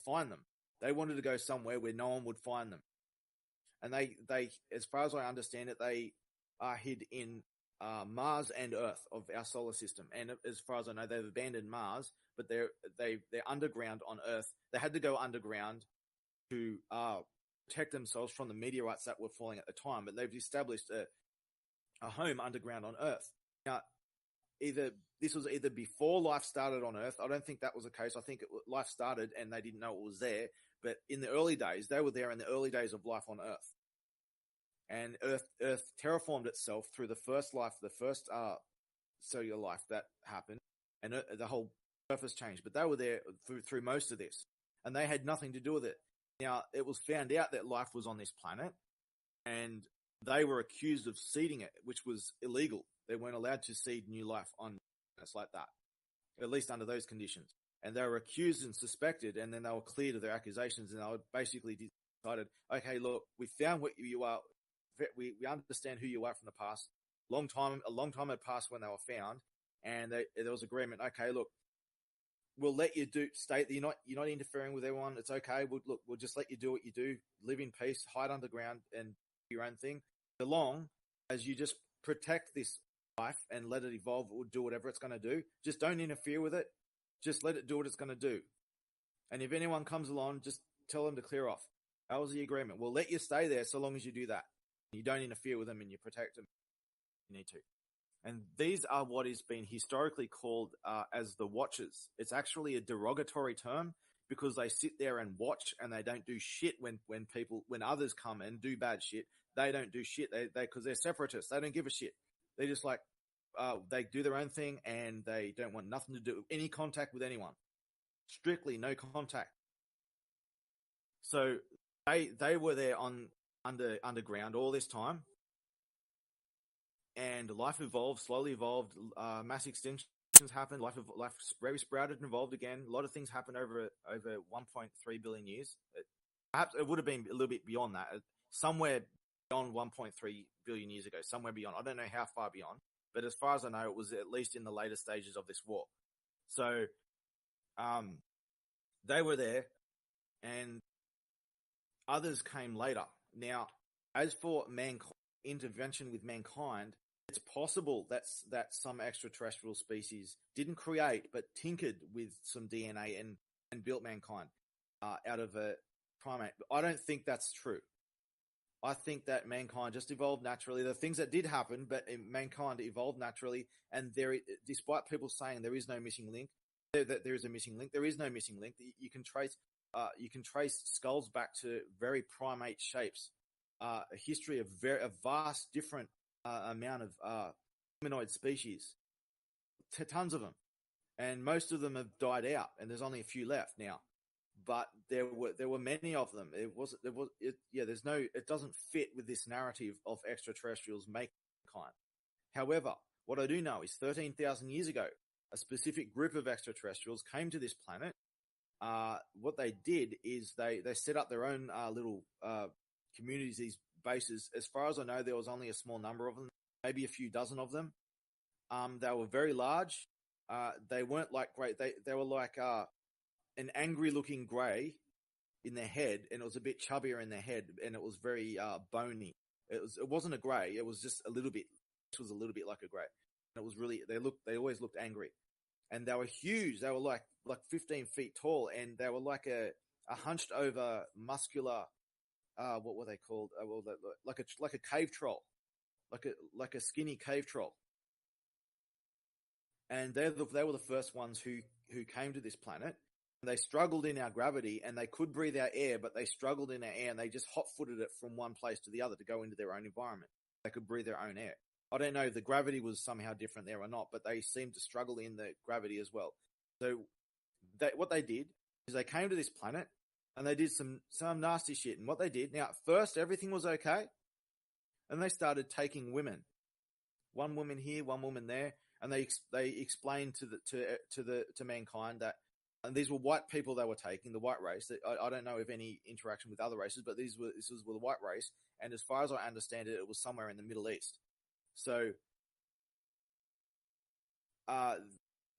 find them. They wanted to go somewhere where no one would find them. and they, as far as I understand it, they are hid in Mars and Earth of our solar system. And as far as I know, they've abandoned Mars, but they're underground on Earth. They had to go underground to protect themselves from the meteorites that were falling at the time. But they've established a home underground on Earth. Now, this was either before life started on Earth. I don't think that was the case. I think life started and they didn't know it was there. But in the early days, they were there in the early days of life on Earth. And Earth terraformed itself through the first cellular life that happened, and the whole surface changed. But they were there through most of this, and they had nothing to do with it. Now, it was found out that life was on this planet, and they were accused of seeding it, which was illegal. They weren't allowed to seed new life on planets like that, at least under those conditions. And they were accused and suspected, and then they were cleared of their accusations, and they were basically decided, okay, look, we found what you are. We understand who you are from the past. A long time had passed when they were found, and there was agreement. Okay, look, we'll let you state that you're not interfering with everyone. It's okay. We'll just let you do what you do. Live in peace, hide underground, and do your own thing. So long as you just protect this life and let it evolve or do whatever it's going to do. Just don't interfere with it. Just let it do what it's going to do. And if anyone comes along, just tell them to clear off. That was the agreement. We'll let you stay there so long as you do that. You don't interfere with them and you protect them. You need to. And these are what is been historically called as the Watchers. It's actually a derogatory term because they sit there and watch and they don't do shit when others come and do bad shit. They don't do shit. Because they're separatists. They don't give a shit. They just they do their own thing and they don't want nothing to do any contact with anyone. Strictly no contact. So they were there underground all this time. And life evolved, slowly evolved, mass extinctions happened, life very sprouted and evolved again. A lot of things happened over 1.3 billion years. Perhaps it would have been a little bit beyond that, somewhere beyond 1.3 billion years ago, somewhere beyond. I don't know how far beyond, but as far as I know, it was at least in the later stages of this war. So, they were there, and others came later. Now, as for intervention with mankind, it's possible that some extraterrestrial species didn't create, but tinkered with some DNA and built mankind out of a primate. But I don't think that's true. I think that mankind just evolved naturally. The things that did happen, but mankind evolved naturally. And despite people saying there is no missing link, that there is a missing link, there is no missing link. You can trace skulls back to very primate shapes. A history of a vast different amount of humanoid species, tons of them, and most of them have died out, and there's only a few left now. But there were many of them. It doesn't fit with this narrative of extraterrestrials making kind. However, what I do know is 13,000 years ago, a specific group of extraterrestrials came to this planet. What they did is they set up their own little communities, these bases. As far as I know, there was only a small number of them, maybe a few dozen of them. They were very large. They weren't like great. They were like an angry-looking grey in their head, and it was a bit chubbier in their head, and it was very bony. It wasn't a grey. It was just a little bit. It was a little bit like a grey. And it was really. They always looked angry, and they were huge. They were like 15 feet tall, and they were like a hunched over, muscular. What were they called? Like a cave troll, like a skinny cave troll. And they were the first ones who came to this planet. And they struggled in our gravity, and they could breathe our air, but they struggled in our air, and they just hot-footed it from one place to the other to go into their own environment. They could breathe their own air. I don't know if the gravity was somehow different there or not, but they seemed to struggle in the gravity as well. So what they did is they came to this planet, and they did some nasty shit. And what they did, now at first everything was okay, and they taking women, one woman here, one woman there, and they explained to mankind that, and these were white people they were taking, the white race. I don't know of any interaction with other races, but this was the white race, and as far as I understand it, it was somewhere in the Middle East. So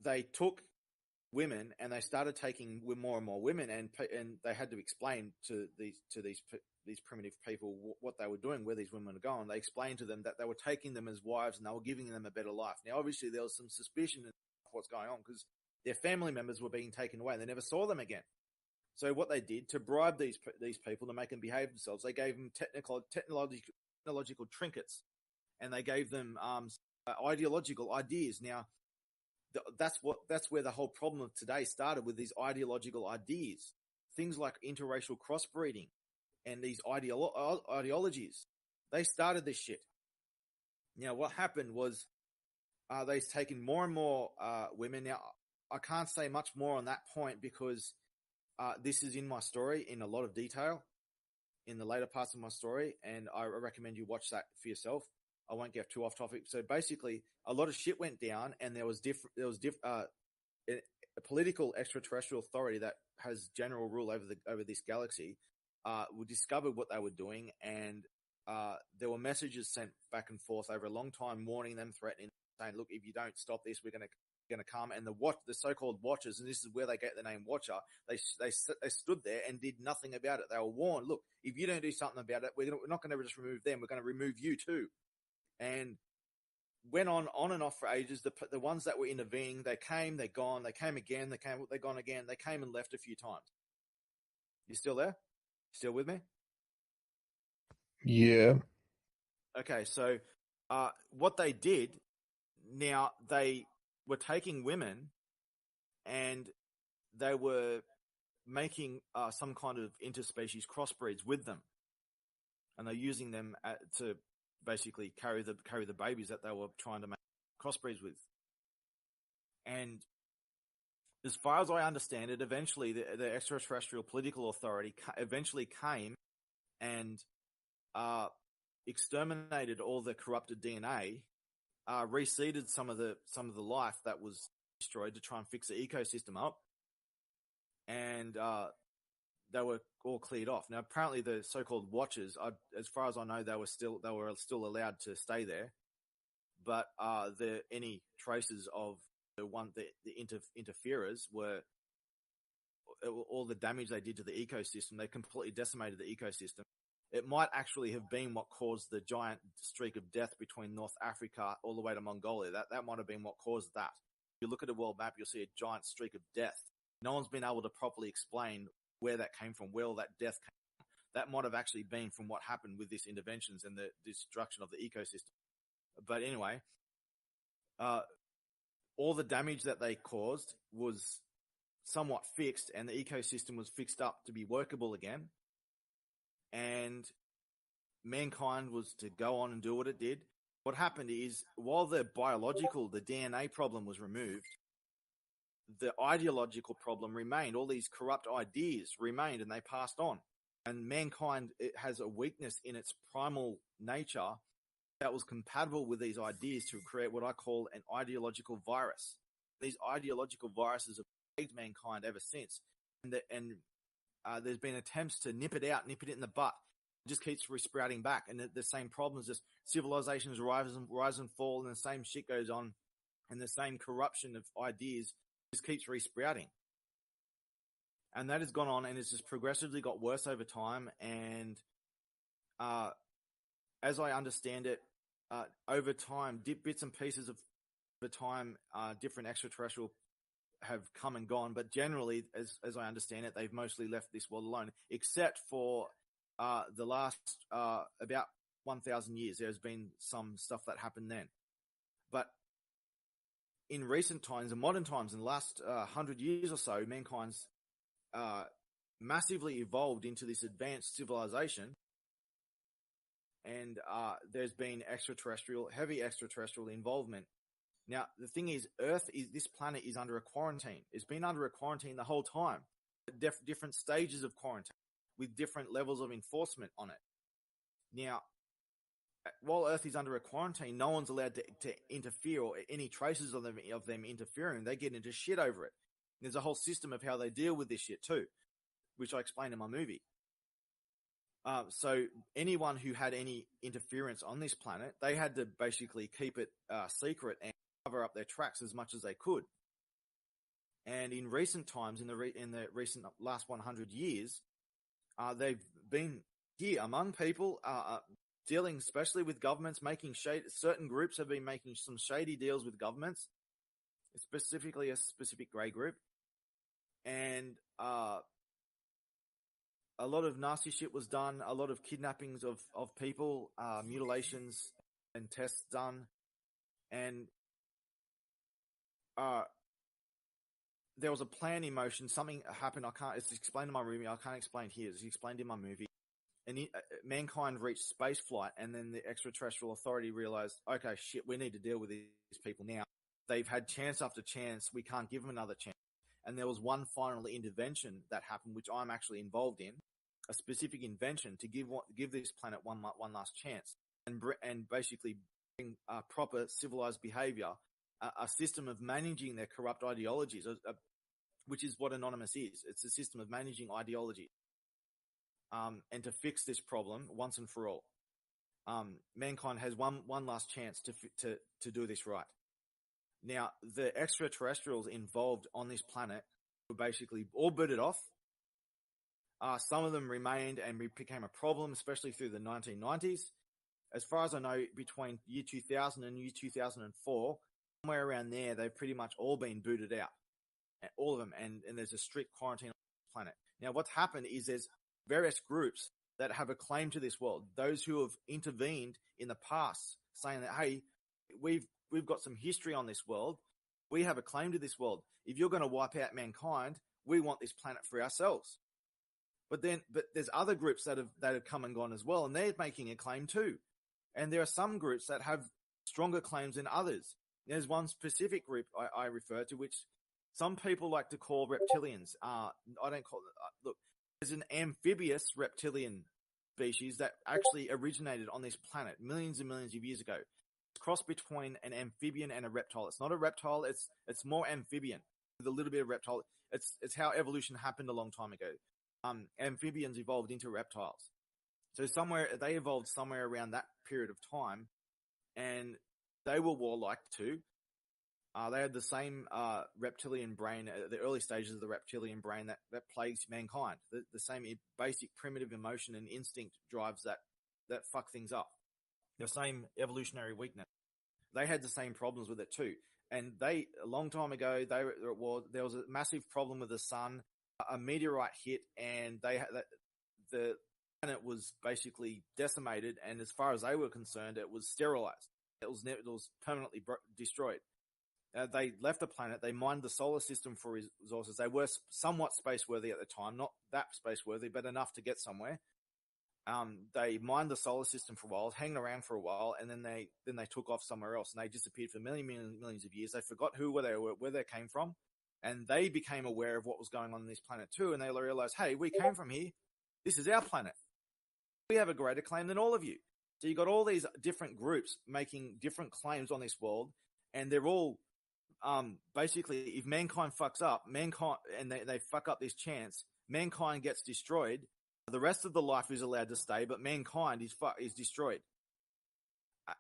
they took women, and they started taking more and more women, and they had to explain to these primitive people what they were doing, where these women were going. They explained to them that they were taking them as wives and they were giving them a better life. Now, obviously, there was some suspicion of what's going on because their family members were being taken away and they never saw them again. So what they did to bribe these people to make them behave themselves, they gave them technological trinkets, and they gave them ideological ideas. Now, that's where the whole problem of today started, with these ideological ideas, things like interracial crossbreeding and these ideologies. They started this shit. Now, what happened was they've taken more and more women. Now, I can't say much more on that point because this is in my story in a lot of detail in the later parts of my story, and I recommend you watch that for yourself. I won't get too off topic. So basically, a lot of shit went down, and there was a political extraterrestrial authority that has general rule over this galaxy. Discovered what they were doing, and there were messages sent back and forth over a long time, warning them, threatening, saying, "Look, if you don't stop this, we're going to come." And the so-called Watchers, and this is where they get the name Watcher, they stood there and did nothing about it. They were warned, "Look, if you don't do something about it, we're not going to just remove them. We're going to remove you too." And went on and off for ages. The ones that were intervening, they came, they're gone. They came again, they're gone again. They came and left a few times. You still there? Still with me? Yeah. Okay, so what they did, now they were taking women and they were making some kind of interspecies crossbreeds with them, and they're using them to basically carry the babies that they were trying to make crossbreeds with. And as far as I understand it, eventually the extraterrestrial political authority eventually came and exterminated all the corrupted DNA, reseeded some of the life that was destroyed to try and fix the ecosystem up, and they were all cleared off. Now, apparently, the so-called Watchers, as far as I know, they were still allowed to stay there, but any traces of the interferers were all the damage they did to the ecosystem. They completely decimated the ecosystem. It might actually have been what caused the giant streak of death between North Africa all the way to Mongolia. That might have been what caused that. If you look at a world map, you'll see a giant streak of death. No one's been able to properly explain where that came from, where all that death came from. That might have actually been from what happened with these interventions and the destruction of the ecosystem. But anyway, all the damage that they caused was somewhat fixed, and the ecosystem was fixed up to be workable again. And mankind was to go on and do what it did. What happened is, while the DNA problem was removed, the ideological problem remained. All these corrupt ideas remained, and they passed on. And mankind, it has a weakness in its primal nature that was compatible with these ideas to create what I call an ideological virus. These ideological viruses have plagued mankind ever since. And there's been attempts to nip it in the butt. It just keeps resprouting back. And the same problems, just civilizations rise and fall, and the same shit goes on. And the same corruption of ideas just keeps resprouting. And that has gone on, and it's just progressively got worse over time. And as I understand it, over time, bits and pieces of the time, different extraterrestrial have come and gone. But generally, as I understand it, they've mostly left this world alone, except for the last about 1,000 years. There's been some stuff that happened then. But in recent times, in modern times, in the last 100 years or so, mankind's massively evolved into this advanced civilization. And there's been heavy extraterrestrial involvement. Now, the thing is, this planet is under a quarantine. It's been under a quarantine the whole time. Different stages of quarantine with different levels of enforcement on it. Now, while Earth is under a quarantine, no one's allowed to interfere, or any traces of them interfering. They get into shit over it. There's a whole system of how they deal with this shit too, which I explain in my movie. So anyone who had any interference on this planet, they had to basically keep it secret and cover up their tracks as much as they could. And in recent times, in the recent last 100 years, they've been here among people, dealing especially with governments, making certain groups have been making some shady deals with governments, specifically a specific grey group. And a lot of nasty shit was done, a lot of kidnappings of people, mutilations and tests done. And there was a plan in motion. Something happened. It's explained in my movie. I can't explain here. It's explained in my movie. And mankind reached space flight, and then the extraterrestrial authority realized, okay, shit, we need to deal with these people now. They've had chance after chance. We can't give them another chance. And there was one final intervention that happened, which I'm actually involved in, a specific invention to give this planet one last chance, and basically bring proper civilized behavior, a system of managing their corrupt ideologies, which is what Anonymous is. It's a system of managing ideology, and to fix this problem once and for all. Mankind has one last chance to do this right. Now, the extraterrestrials involved on this planet were basically all booted off. Some of them remained and became a problem, especially through the 1990s. As far as I know, between year 2000 and year 2004, somewhere around there, they've pretty much all been booted out. All of them. And there's a strict quarantine on the planet. Now, what's happened is there's various groups that have a claim to this world. Those who have intervened in the past, saying that, hey, we've got some history on this world. We have a claim to this world. If you're going to wipe out mankind, we want this planet for ourselves. But there's other groups that have come and gone as well, and they're making a claim too. And there are some groups that have stronger claims than others. There's one specific group I refer to, which some people like to call reptilians. I don't call it. Look, there's an amphibious reptilian species that actually originated on this planet millions and millions of years ago. It's a cross between an amphibian and a reptile. It's not a reptile. It's more amphibian with a little bit of reptile. It's how evolution happened a long time ago. Amphibians evolved into reptiles. So they evolved somewhere around that period of time, and they were warlike too. They had the same reptilian brain, the early stages of the reptilian brain that plagues mankind. The same basic primitive emotion and instinct drives that fuck things up. The same evolutionary weakness. They had the same problems with it too. And a long time ago, there was a massive problem with the sun. A meteorite hit, and the planet was basically decimated. And as far as they were concerned, it was sterilized. It was permanently destroyed. They left the planet. They mined the solar system for resources. They were somewhat space-worthy at the time, not that space-worthy, but enough to get somewhere. They mined the solar system for a while, hanging around for a while, and then they took off somewhere else, and they disappeared for millions of years. They forgot who they were, where they came from, and they became aware of what was going on this planet too, and they realized, hey, we came from here. This is our planet. We have a greater claim than all of you. So you got all these different groups making different claims on this world, and they're all basically, if mankind fucks up, and they fuck up this chance, mankind gets destroyed. The rest of the life is allowed to stay, but mankind is destroyed.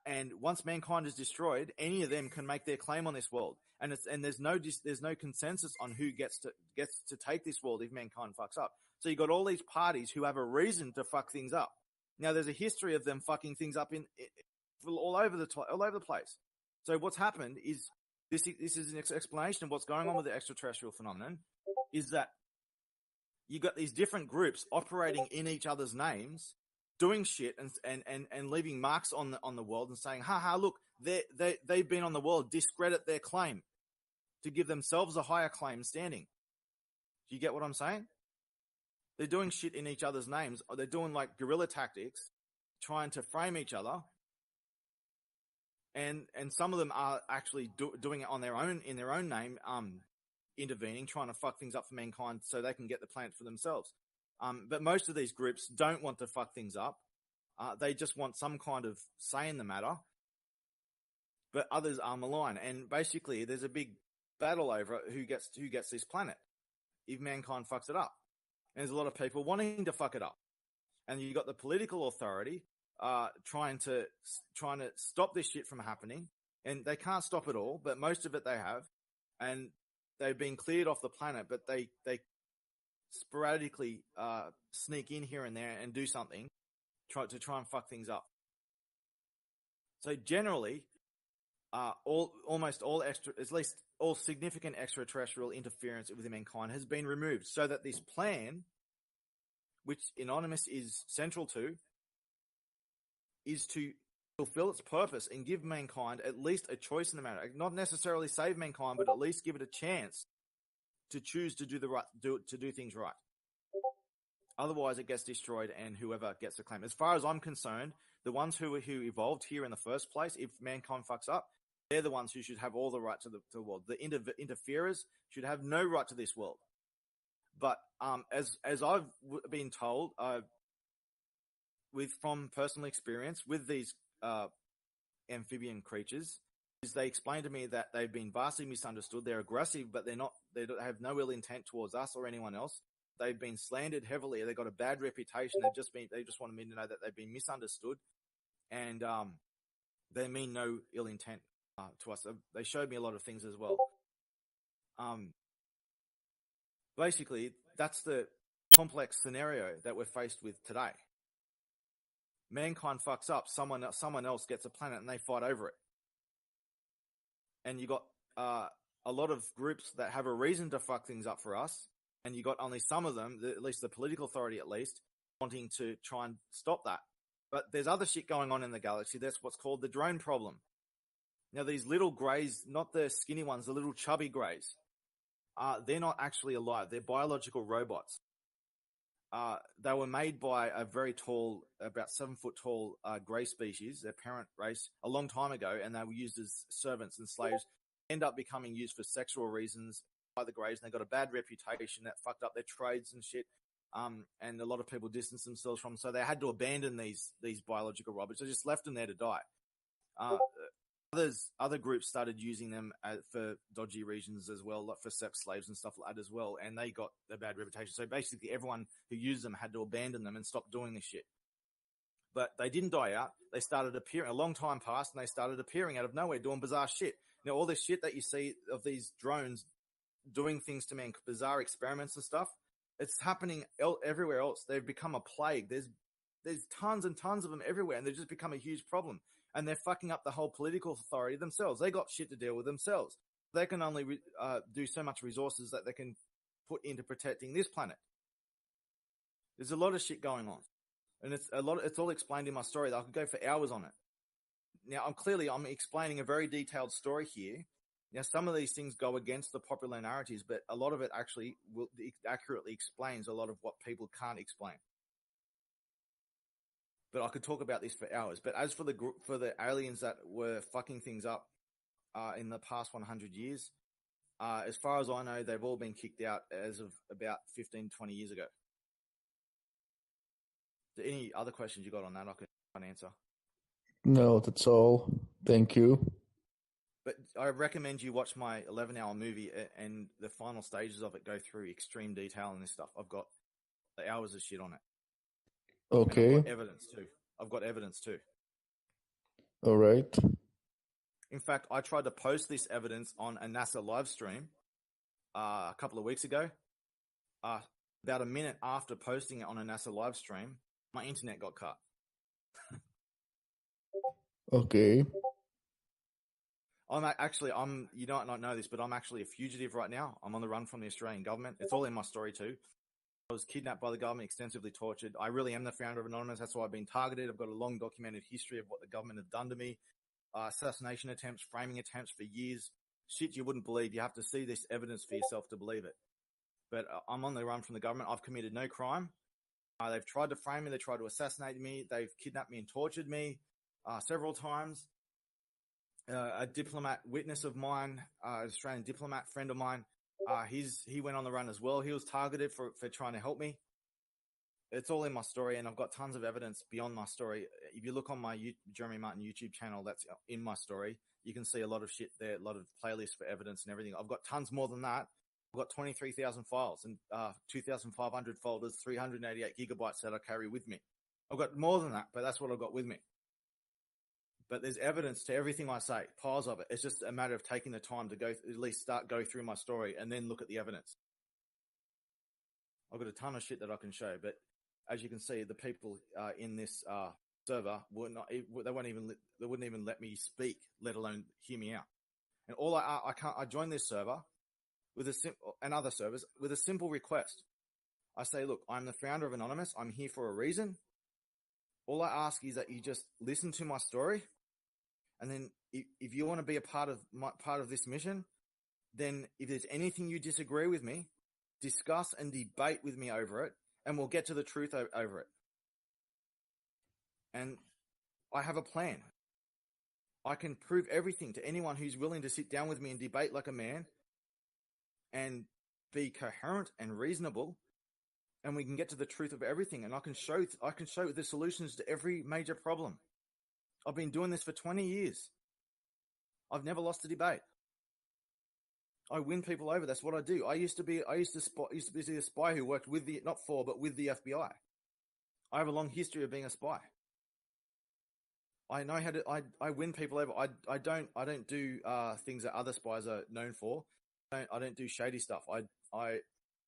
And once mankind is destroyed, any of them can make their claim on this world. And there's no consensus on who gets to take this world if mankind fucks up. So you got all these parties who have a reason to fuck things up. Now there's a history of them fucking things up all over the place. So what's happened is this is an explanation of what's going on with the extraterrestrial phenomenon, is that you got these different groups operating in each other's names, doing shit and leaving marks on the world and saying, haha, look, they've been on the world, discredit their claim to give themselves a higher claim standing. Do you get what I'm saying? They're doing shit in each other's names, or they're doing like guerrilla tactics, trying to frame each other. And some of them are actually doing it on their own, in their own name, intervening, trying to fuck things up for mankind so they can get the planet for themselves. But most of these groups don't want to fuck things up. They just want some kind of say in the matter. But others are malign. And basically there's a big battle over who gets this planet if mankind fucks it up. And there's a lot of people wanting to fuck it up. And you got the political authority trying to stop this shit from happening. And they can't stop it all, but most of it they have. And they've been cleared off the planet, but they sporadically sneak in here and there and do something, try and fuck things up. So generally, almost all at least all significant extraterrestrial interference with mankind has been removed, so that this plan, which Anonymous is central to, is to fulfill its purpose and give mankind at least a choice in the matter. Not necessarily save mankind, but at least give it a chance to choose to do things right. Otherwise, it gets destroyed, and whoever gets the claim. As far as I'm concerned, the ones who evolved here in the first place, if mankind fucks up, they're the ones who should have all the right to the world. The interferers should have no right to this world. But as I've been told, from personal experience with these amphibian creatures, is they explained to me that they've been vastly misunderstood. They're aggressive, but they have no ill intent towards us or anyone else. They've been slandered heavily. They've got a bad reputation. They just wanted me to know that they've been misunderstood, and they mean no ill intent to us. They showed me a lot of things as well. Basically, that's the complex scenario that we're faced with today. Mankind fucks up, someone else gets a planet, and they fight over it. And you got a lot of groups that have a reason to fuck things up for us, and you got only some of them, at least the political authority at least, wanting to try and stop that. But there's other shit going on in the galaxy. That's what's called the drone problem. Now, these little greys, not the skinny ones, the little chubby greys, they're not actually alive. They're biological robots. They were made by a very tall, about 7 foot tall grey species, their parent race, a long time ago, and they were used as servants and slaves. End up becoming used for sexual reasons by the greys, and they got a bad reputation that fucked up their trades and shit. And a lot of people distanced themselves from them, so they had to abandon these biological robots. They just left them there to die. Other groups started using them for dodgy reasons as well, like for sex slaves and stuff like that as well, and they got a bad reputation. So basically everyone who used them had to abandon them and stop doing this shit. But they didn't die out. They started appearing, a long time passed, and they started appearing out of nowhere doing bizarre shit. Now, all this shit that you see of these drones doing things to man, bizarre experiments and stuff, it's happening everywhere else. They've become a plague. There's tons and tons of them everywhere, and they've just become a huge problem. And they're fucking up the whole political authority themselves. They got shit to deal with themselves. They can only do so much resources that they can put into protecting this planet. There's a lot of shit going on, and it's all explained in my story. I could go for hours on it. Now, I'm explaining a very detailed story here. Now, some of these things go against the popular narratives, but a lot of it actually accurately explains a lot of what people can't explain. But I could talk about this for hours. But as for the aliens that were fucking things up in the past 100 years, as far as I know, they've all been kicked out as of about 15, 20 years ago. Any other questions you got on that I can answer? No, that's all. Thank you. But I recommend you watch my 11-hour movie, and the final stages of it go through extreme detail and this stuff. I've got hours of shit on it. Okay. And I've got evidence too. All right. In fact, I tried to post this evidence on a NASA live stream a couple of weeks ago. About a minute after posting it on a NASA live stream, my internet got cut. Okay. You might not know this, but I'm actually a fugitive right now. I'm on the run from the Australian government. It's all in my story too. I was kidnapped by the government, extensively tortured. I really am the founder of Anonymous. That's why I've been targeted. I've got a long documented history of what the government have done to me. Assassination attempts, framing attempts for years. Shit you wouldn't believe. You have to see this evidence for yourself to believe it. But I'm on the run from the government. I've committed no crime. They've tried to frame me. They tried to assassinate me. They've kidnapped me and tortured me several times. A diplomat witness of mine, an Australian diplomat friend of mine, he went on the run as well. He was targeted for trying to help me. It's all in my story, and I've got tons of evidence beyond my story. If you look on my Jeremy Martin YouTube channel, that's in my story. You can see a lot of shit there, a lot of playlists for evidence and everything. I've got tons more than that. I've got 23,000 files and 2,500 folders, 388 gigabytes that I carry with me. I've got more than that, but that's what I've got with me. But there's evidence to everything I say, piles of it. It's just a matter of taking the time to go through my story and then look at the evidence. I've got a ton of shit that I can show, but as you can see, the people in this server wouldn't even let me speak, let alone hear me out. And I joined this server with and other servers with a simple request. I say, look, I'm the founder of Anonymous. I'm here for a reason. All I ask is that you just listen to my story, and then if you want to be a part of this mission, then if there's anything you disagree with me, discuss and debate with me over it, and we'll get to the truth over it. And I have a plan. I can prove everything to anyone who's willing to sit down with me and debate like a man and be coherent and reasonable, and we can get to the truth of everything. And I can show the solutions to every major problem. I've been doing this for 20 years. I've never lost a debate. I win people over. That's what I do. I used to be a spy who worked with the FBI. I have a long history of being a spy. I know how to. I win people over. I don't do things that other spies are known for. I don't do shady stuff. I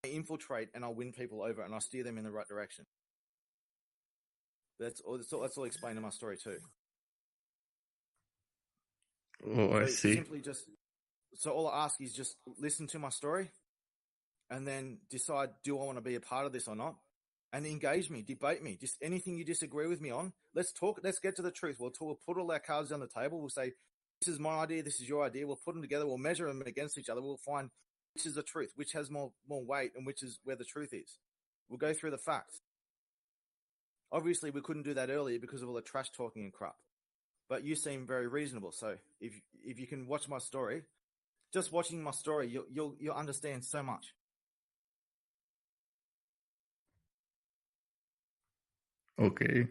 infiltrate and I win people over and I steer them in the right direction. That's all explained in my story too. Oh, I see. So all I ask is just listen to my story and then decide, do I want to be a part of this or not? And engage me, debate me, just anything you disagree with me on. Let's talk. Let's get to the truth. We'll put all our cards on the table. We'll say, this is my idea. This is your idea. We'll put them together. We'll measure them against each other. We'll find which is the truth, which has more weight, and which is where the truth is. We'll go through the facts. Obviously, we couldn't do that earlier because of all the trash talking and crap. But you seem very reasonable. So if you can watch my story, just watching my story, you'll understand so much. Okay.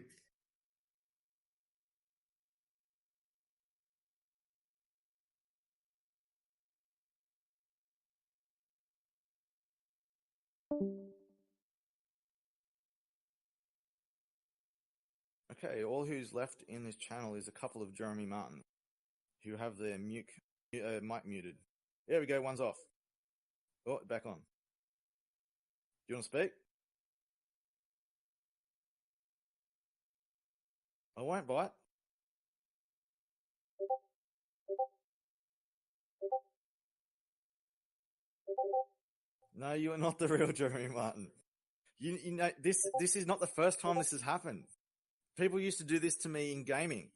Okay, all who's left in this channel is a couple of Jeremy Martin who have their mic muted. There we go, one's off. Oh, back on. Do you want to speak? I won't bite. No, you are not the real Jeremy Martin. You know, this is not the first time this has happened. People used to do this to me in gaming.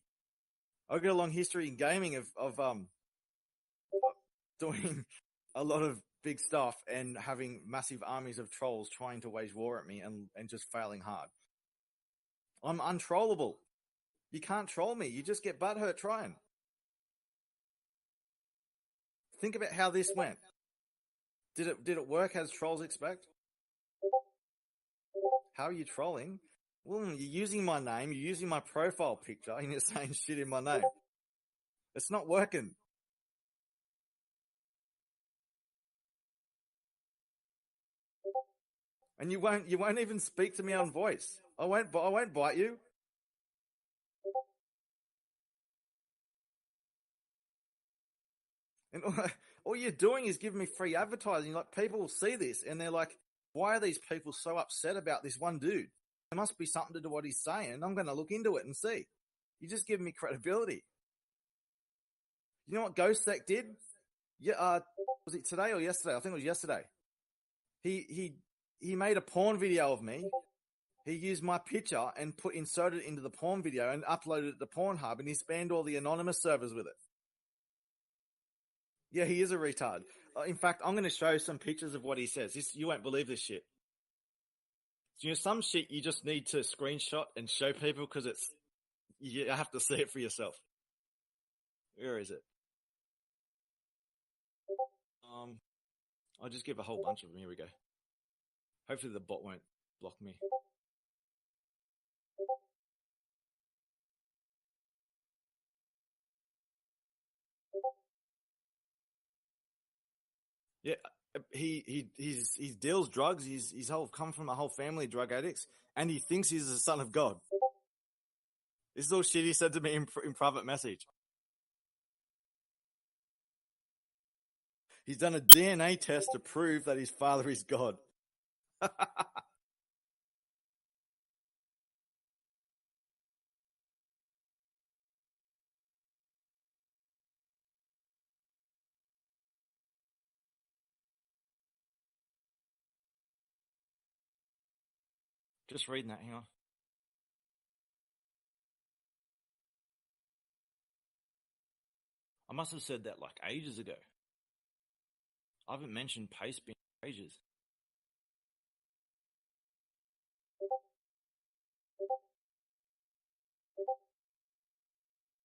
I've got a long history in gaming of doing a lot of big stuff and having massive armies of trolls trying to wage war at me and just failing hard. I'm untrollable. You can't troll me. You just get butthurt trying. Think about how this went. Did it work as trolls expect? How are you trolling? Well, you're using my name, you're using my profile picture, and you're saying shit in my name. It's not working. And you won't even speak to me on voice. I won't bite you. And all you're doing is giving me free advertising. Like, people will see this and they're like, why are these people so upset about this one dude? There must be something to do what he's saying. I'm going to look into it and see. You just give me credibility. You know what GhostSec did? Yeah, was it today or yesterday? I think it was yesterday. He made a porn video of me. He used my picture and inserted it into the porn video and uploaded it to Pornhub, and he spammed all the anonymous servers with it. Yeah, he is a retard. In fact, I'm going to show some pictures of what he says. You won't believe this shit. You know, some shit you just need to screenshot and show people because you have to see it for yourself. Where is it? I'll just give a whole bunch of them. Here we go. Hopefully the bot won't block me. Yeah, he deals drugs. He's come from a whole family of drug addicts, and he thinks he's the son of God. This is all shit he said to me in private message. He's done a DNA test to prove that his father is God. Just reading that, hang on. I must have said that like ages ago. I haven't mentioned paste bin for ages.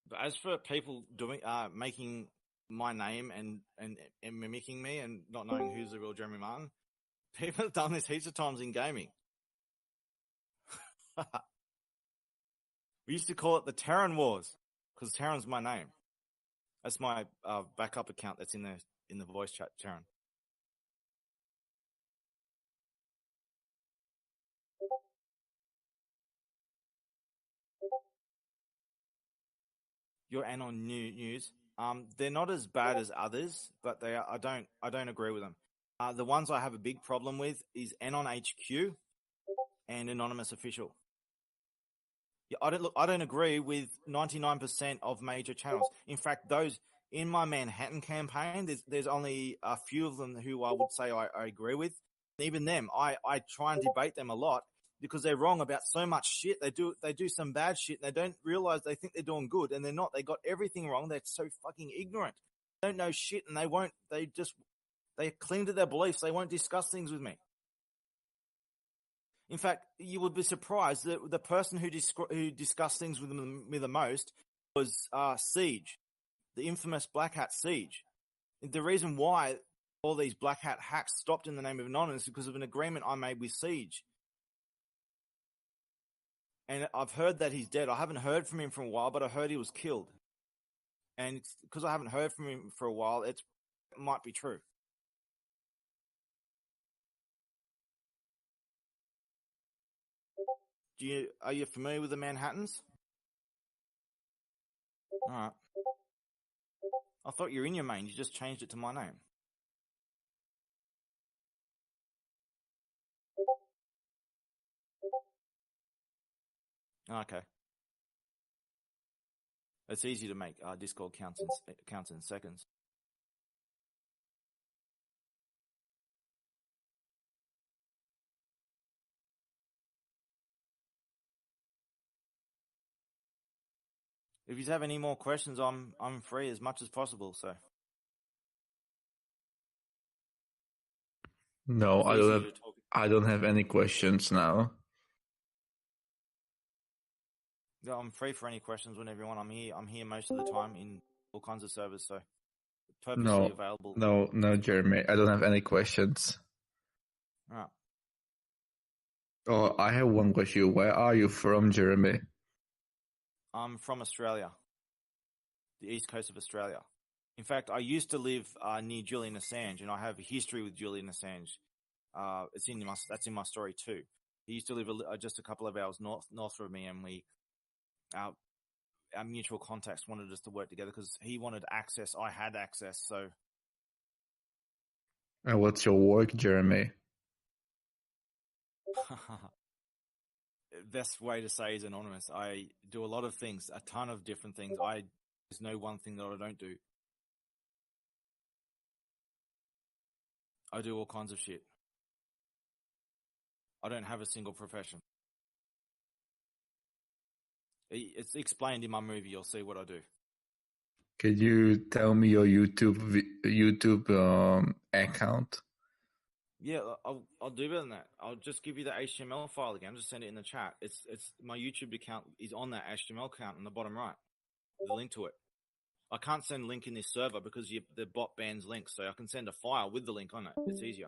But as for people doing making my name and mimicking me and not knowing who's the real Jeremy Martin, people have done this heaps of times in gaming. We used to call it the Terran Wars because Terran's my name. That's my backup account that's in the voice chat, Terran. Your Anon news. They're not as bad as others, but they are. I don't agree with them. The ones I have a big problem with is Anon HQ and Anonymous Official. Yeah, I don't agree with 99% of major channels. In fact, those in my Manhattan campaign, there's only a few of them who I would say I agree with. Even them, I try and debate them a lot because they're wrong about so much shit. They do some bad shit and they don't realize they think they're doing good and they're not. They got everything wrong. They're so fucking ignorant. They don't know shit and they cling to their beliefs. They won't discuss things with me. In fact, you would be surprised that the person who discussed things with me the most was Siege, the infamous Black Hat Siege. The reason why all these Black Hat hacks stopped in the name of Anonymous is because of an agreement I made with Siege. And I've heard that he's dead. I haven't heard from him for a while, but I heard he was killed. And because I haven't heard from him for a while, it might be true. Are you familiar with the Manhattans? Alright. I thought you were in your main, you just changed it to my name. Okay. It's easy to make Discord counts in seconds. If you have any more questions, I'm free as much as possible. So No, it's I easier don't have. to talk. I don't have any questions now. Yeah, I'm free for any questions whenever you want. I'm here most of the time in all kinds of servers, so purposely available. No, Jeremy. I don't have any questions. Alright. Oh, I have one question. Where are you from, Jeremy? I'm from Australia, the east coast of Australia. In fact, I used to live near Julian Assange, and I have a history with Julian Assange. That's in my story too. He used to live just a couple of hours north of me, and our mutual contacts wanted us to work together because he wanted access, I had access. So, And what's your work, Jeremy? best way to say is anonymous. I do a lot of things, a ton of different things. There's no one thing that I don't do. I do all kinds of shit. I don't have a single profession. It's explained in my movie. You'll see what I do. Could you tell me your YouTube account? Yeah, I'll do better than that. I'll just give you the HTML file again. Just send it in the chat. It's my YouTube account is on that HTML account in the bottom right. The link to it. I can't send a link in this server because the bot bans links. So I can send a file with the link on it. It's easier.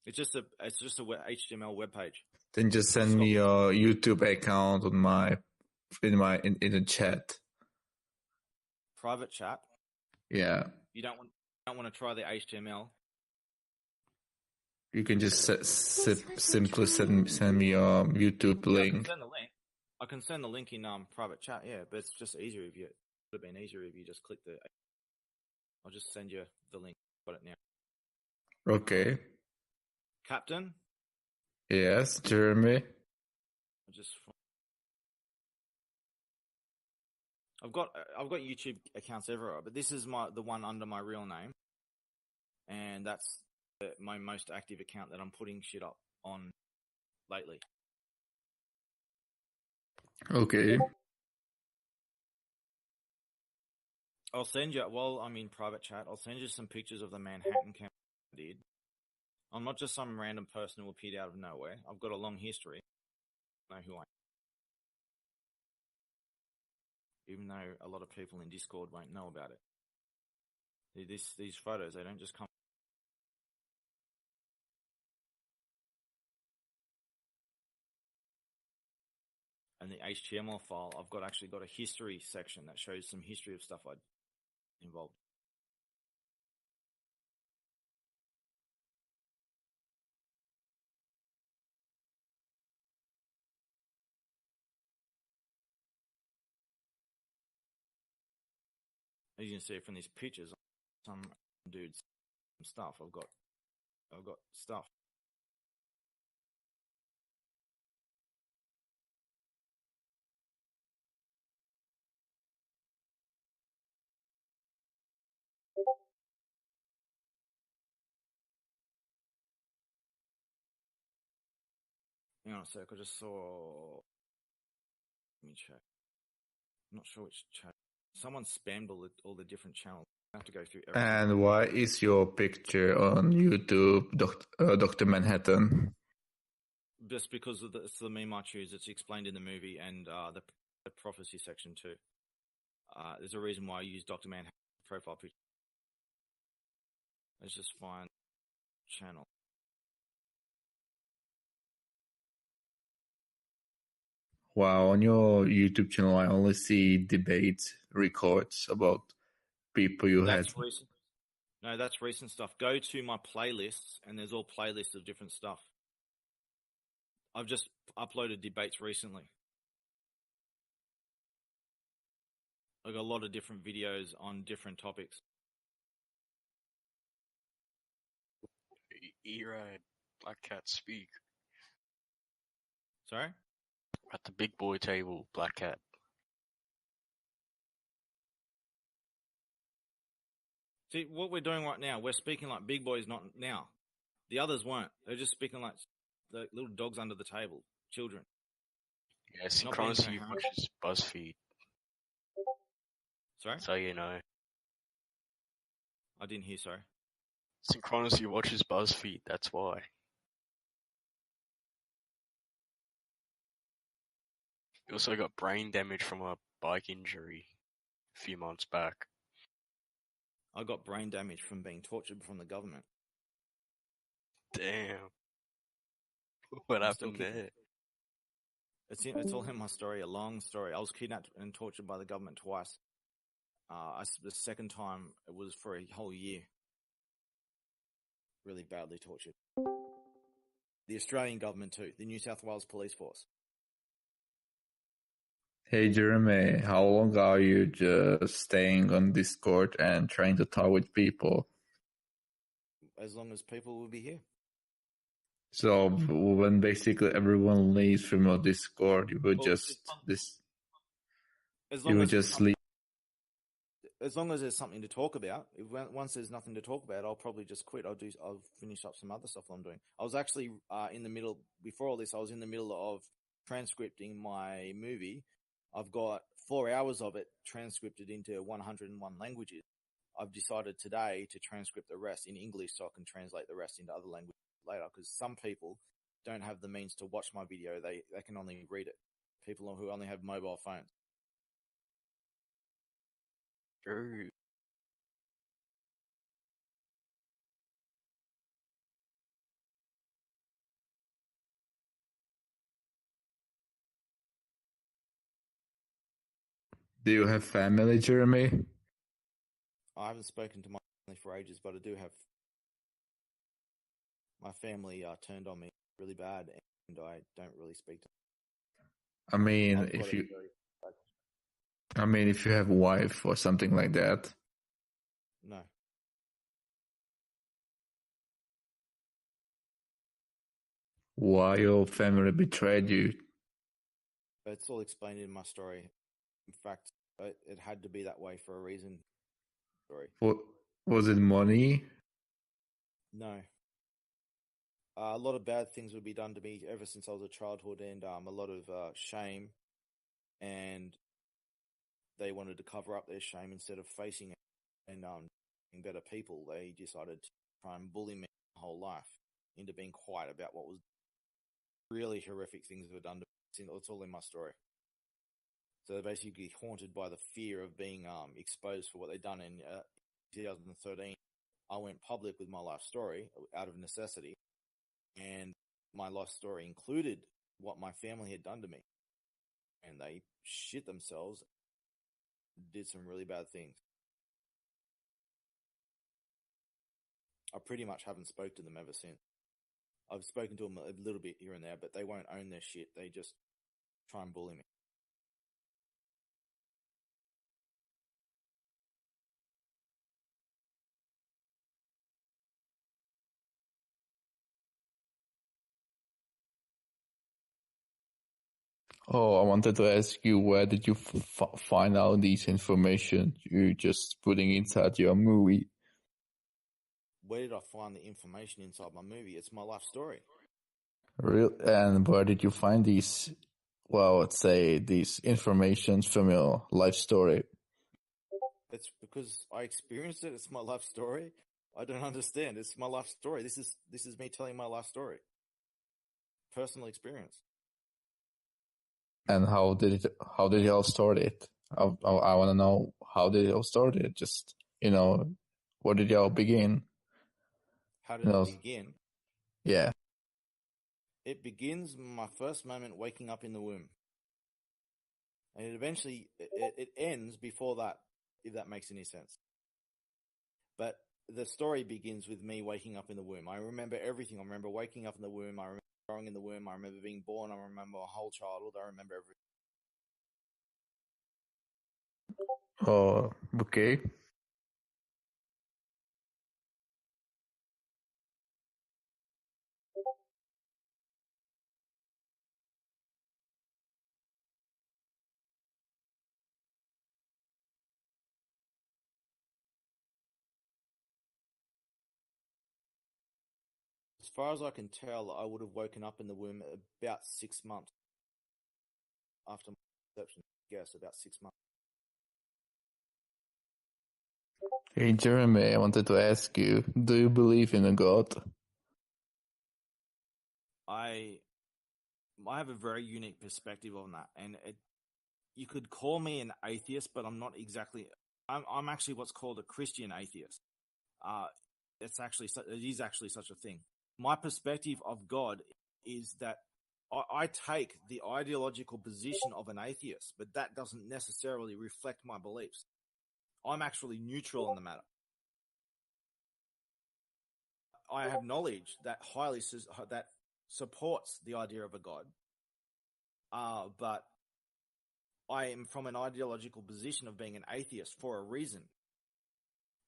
It's just a HTML web page. Then just send me your YouTube account on in the chat. Private chat. Yeah. You don't want to try the HTML. You can just simply send me your YouTube link. Send the link. I can send the link in private chat, yeah, but it's just easier if you it would have been easier if you just click the I'll just send you the link. Got it now. Okay. Captain, Yes, Jeremy. I just I've got YouTube accounts everywhere, but this is the one under my real name, and that's my most active account that I'm putting shit up on lately. Okay. I'll send you, while I'm in private chat, I'll send you some pictures of the Manhattan campaign I did. I'm not just some random person who appeared out of nowhere. I've got a long history. I know who I am. Even though a lot of people in Discord won't know about it. These photos, they don't just come. And the HTML file, I've actually got a history section that shows some history of stuff I'd involved. As you can see from these pictures, some dudes, some stuff. I've got stuff. Hang on a sec, I just saw. Let me check. I'm not sure which chat. Someone spammed all the different channels. I have to go through everything. And why is your picture on YouTube, Dr. Manhattan? Just because it's the meme I choose. It's explained in the movie and the prophecy section too. There's a reason why I use Dr. Manhattan's profile picture. Let's just find channel. Wow, on your YouTube channel, I only see debate records about people you had. That's recent. No, that's recent stuff. Go to my playlists, and there's all playlists of different stuff. I've just uploaded debates recently. Like a lot of different videos on different topics. E-Rad, Black Cat speak. Sorry? At the big boy table, Black Cat. See, what we're doing right now, we're speaking like big boys, not now. The others weren't. They're just speaking like the little dogs under the table, children. Yeah, Synchronicity coherent. watches BuzzFeed. Sorry? So you know. I didn't hear, sorry. Synchronicity watches BuzzFeed, that's why. He also got brain damage from a bike injury a few months back. I got brain damage from being tortured from the government. Damn. What I'm still happened kicking. there? It's all in my story, a long story. I was kidnapped and tortured by the government twice. The second time, it was for a whole year. Really badly tortured. The Australian government too, the New South Wales Police Force. Hey Jeremy, how long are you just staying on Discord and trying to talk with people? As long as people will be here. So when basically everyone leaves from your Discord, you would Well, just As you long would as just leave. as long as there's something to talk about. Once there's nothing to talk about, I'll probably just quit. I'll finish up some other stuff I'm doing. I was actually in the middle before all this. I was in the middle of transcripting my movie. I've got 4 hours of it transcripted into 101 languages. I've decided today to transcript the rest in English so I can translate the rest into other languages later, because some people don't have the means to watch my video. They can only read it. People who only have mobile phones. True. Do you have family, Jeremy? I haven't spoken to my family for ages, but I do have. My family turned on me really bad, and I don't really speak to them. I mean, I've got if it you, very. I mean, if you have a wife or something like that. No. Why your family betrayed you? But it's all explained in my story. In fact, it had to be that way for a reason. Story. What was it? Money? No. A lot of bad things would be done to me ever since I was a childhood, and a lot of shame, and they wanted to cover up their shame instead of facing it and being better people. They decided to try and bully me my whole life into being quiet about what was really horrific things that were done to me. It's all in my story. So they're basically haunted by the fear of being exposed for what they've done. In 2013, I went public with my life story out of necessity, and my life story included what my family had done to me, and they shit themselves, did some really bad things. I pretty much haven't spoke to them ever since. I've spoken to them a little bit here and there, but they won't own their shit. They just try and bully me. Oh, I wanted to ask you, where did you find out these information you just putting inside your movie? Where did I find the information inside my movie? It's my life story. Real, and where did you find these, well, let's say these informations from your life story? It's because I experienced it. It's my life story. I don't understand. It's my life story. This is me telling my life story. Personal experience. And how did it all start it? I want to know, how did it all start it? Just, where did it all begin? How did it begin? Yeah. It begins my first moment waking up in the womb. And it eventually, it ends before that, if that makes any sense. But the story begins with me waking up in the womb. I remember everything. I remember waking up in the womb. I remember growing in the womb. I remember being born. I remember my whole childhood. I remember everything. Oh, okay. As far as I can tell, I would have woken up in the womb about 6 months after my conception. Yes, about 6 months. Hey, Jeremy, I wanted to ask you, do you believe in a God? I have a very unique perspective on that, and you could call me an atheist, but I'm not exactly. I'm actually what's called a Christian atheist. It is actually such a thing. My perspective of God is that I take the ideological position of an atheist, but that doesn't necessarily reflect my beliefs. I'm actually neutral on the matter. I have knowledge that that supports the idea of a God, but I am from an ideological position of being an atheist for a reason.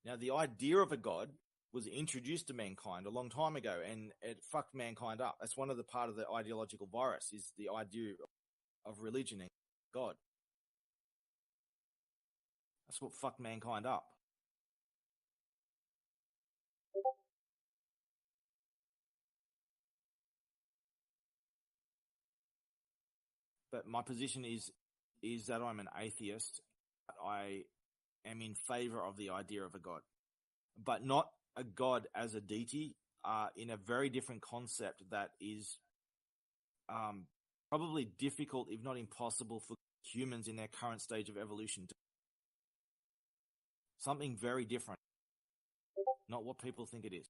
Now, the idea of a God was introduced to mankind a long time ago, and it fucked mankind up. That's one of the part of the ideological virus, is the idea of religion and God. That's what fucked mankind up. But my position is that I'm an atheist. I am in favor of the idea of a God, but not a God as a deity, in a very different concept that is probably difficult, if not impossible, for humans in their current stage of evolution. Something very different, not what people think it is.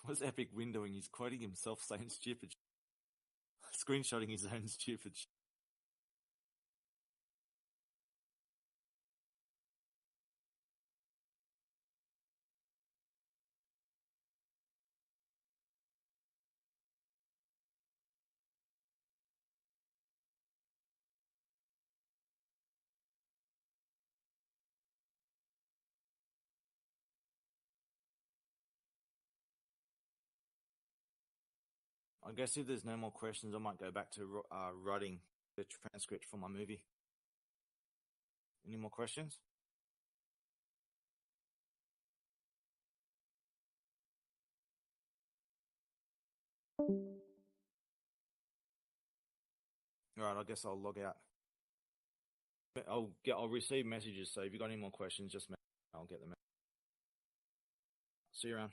What's Epic windowing? He's quoting himself saying stupid, screenshotting his own stupid. I guess if there's no more questions, I might go back to writing the transcript for my movie. Any more questions? All right, I guess I'll log out. But I'll receive messages. So if you got any more questions, just I'll get them. See you around.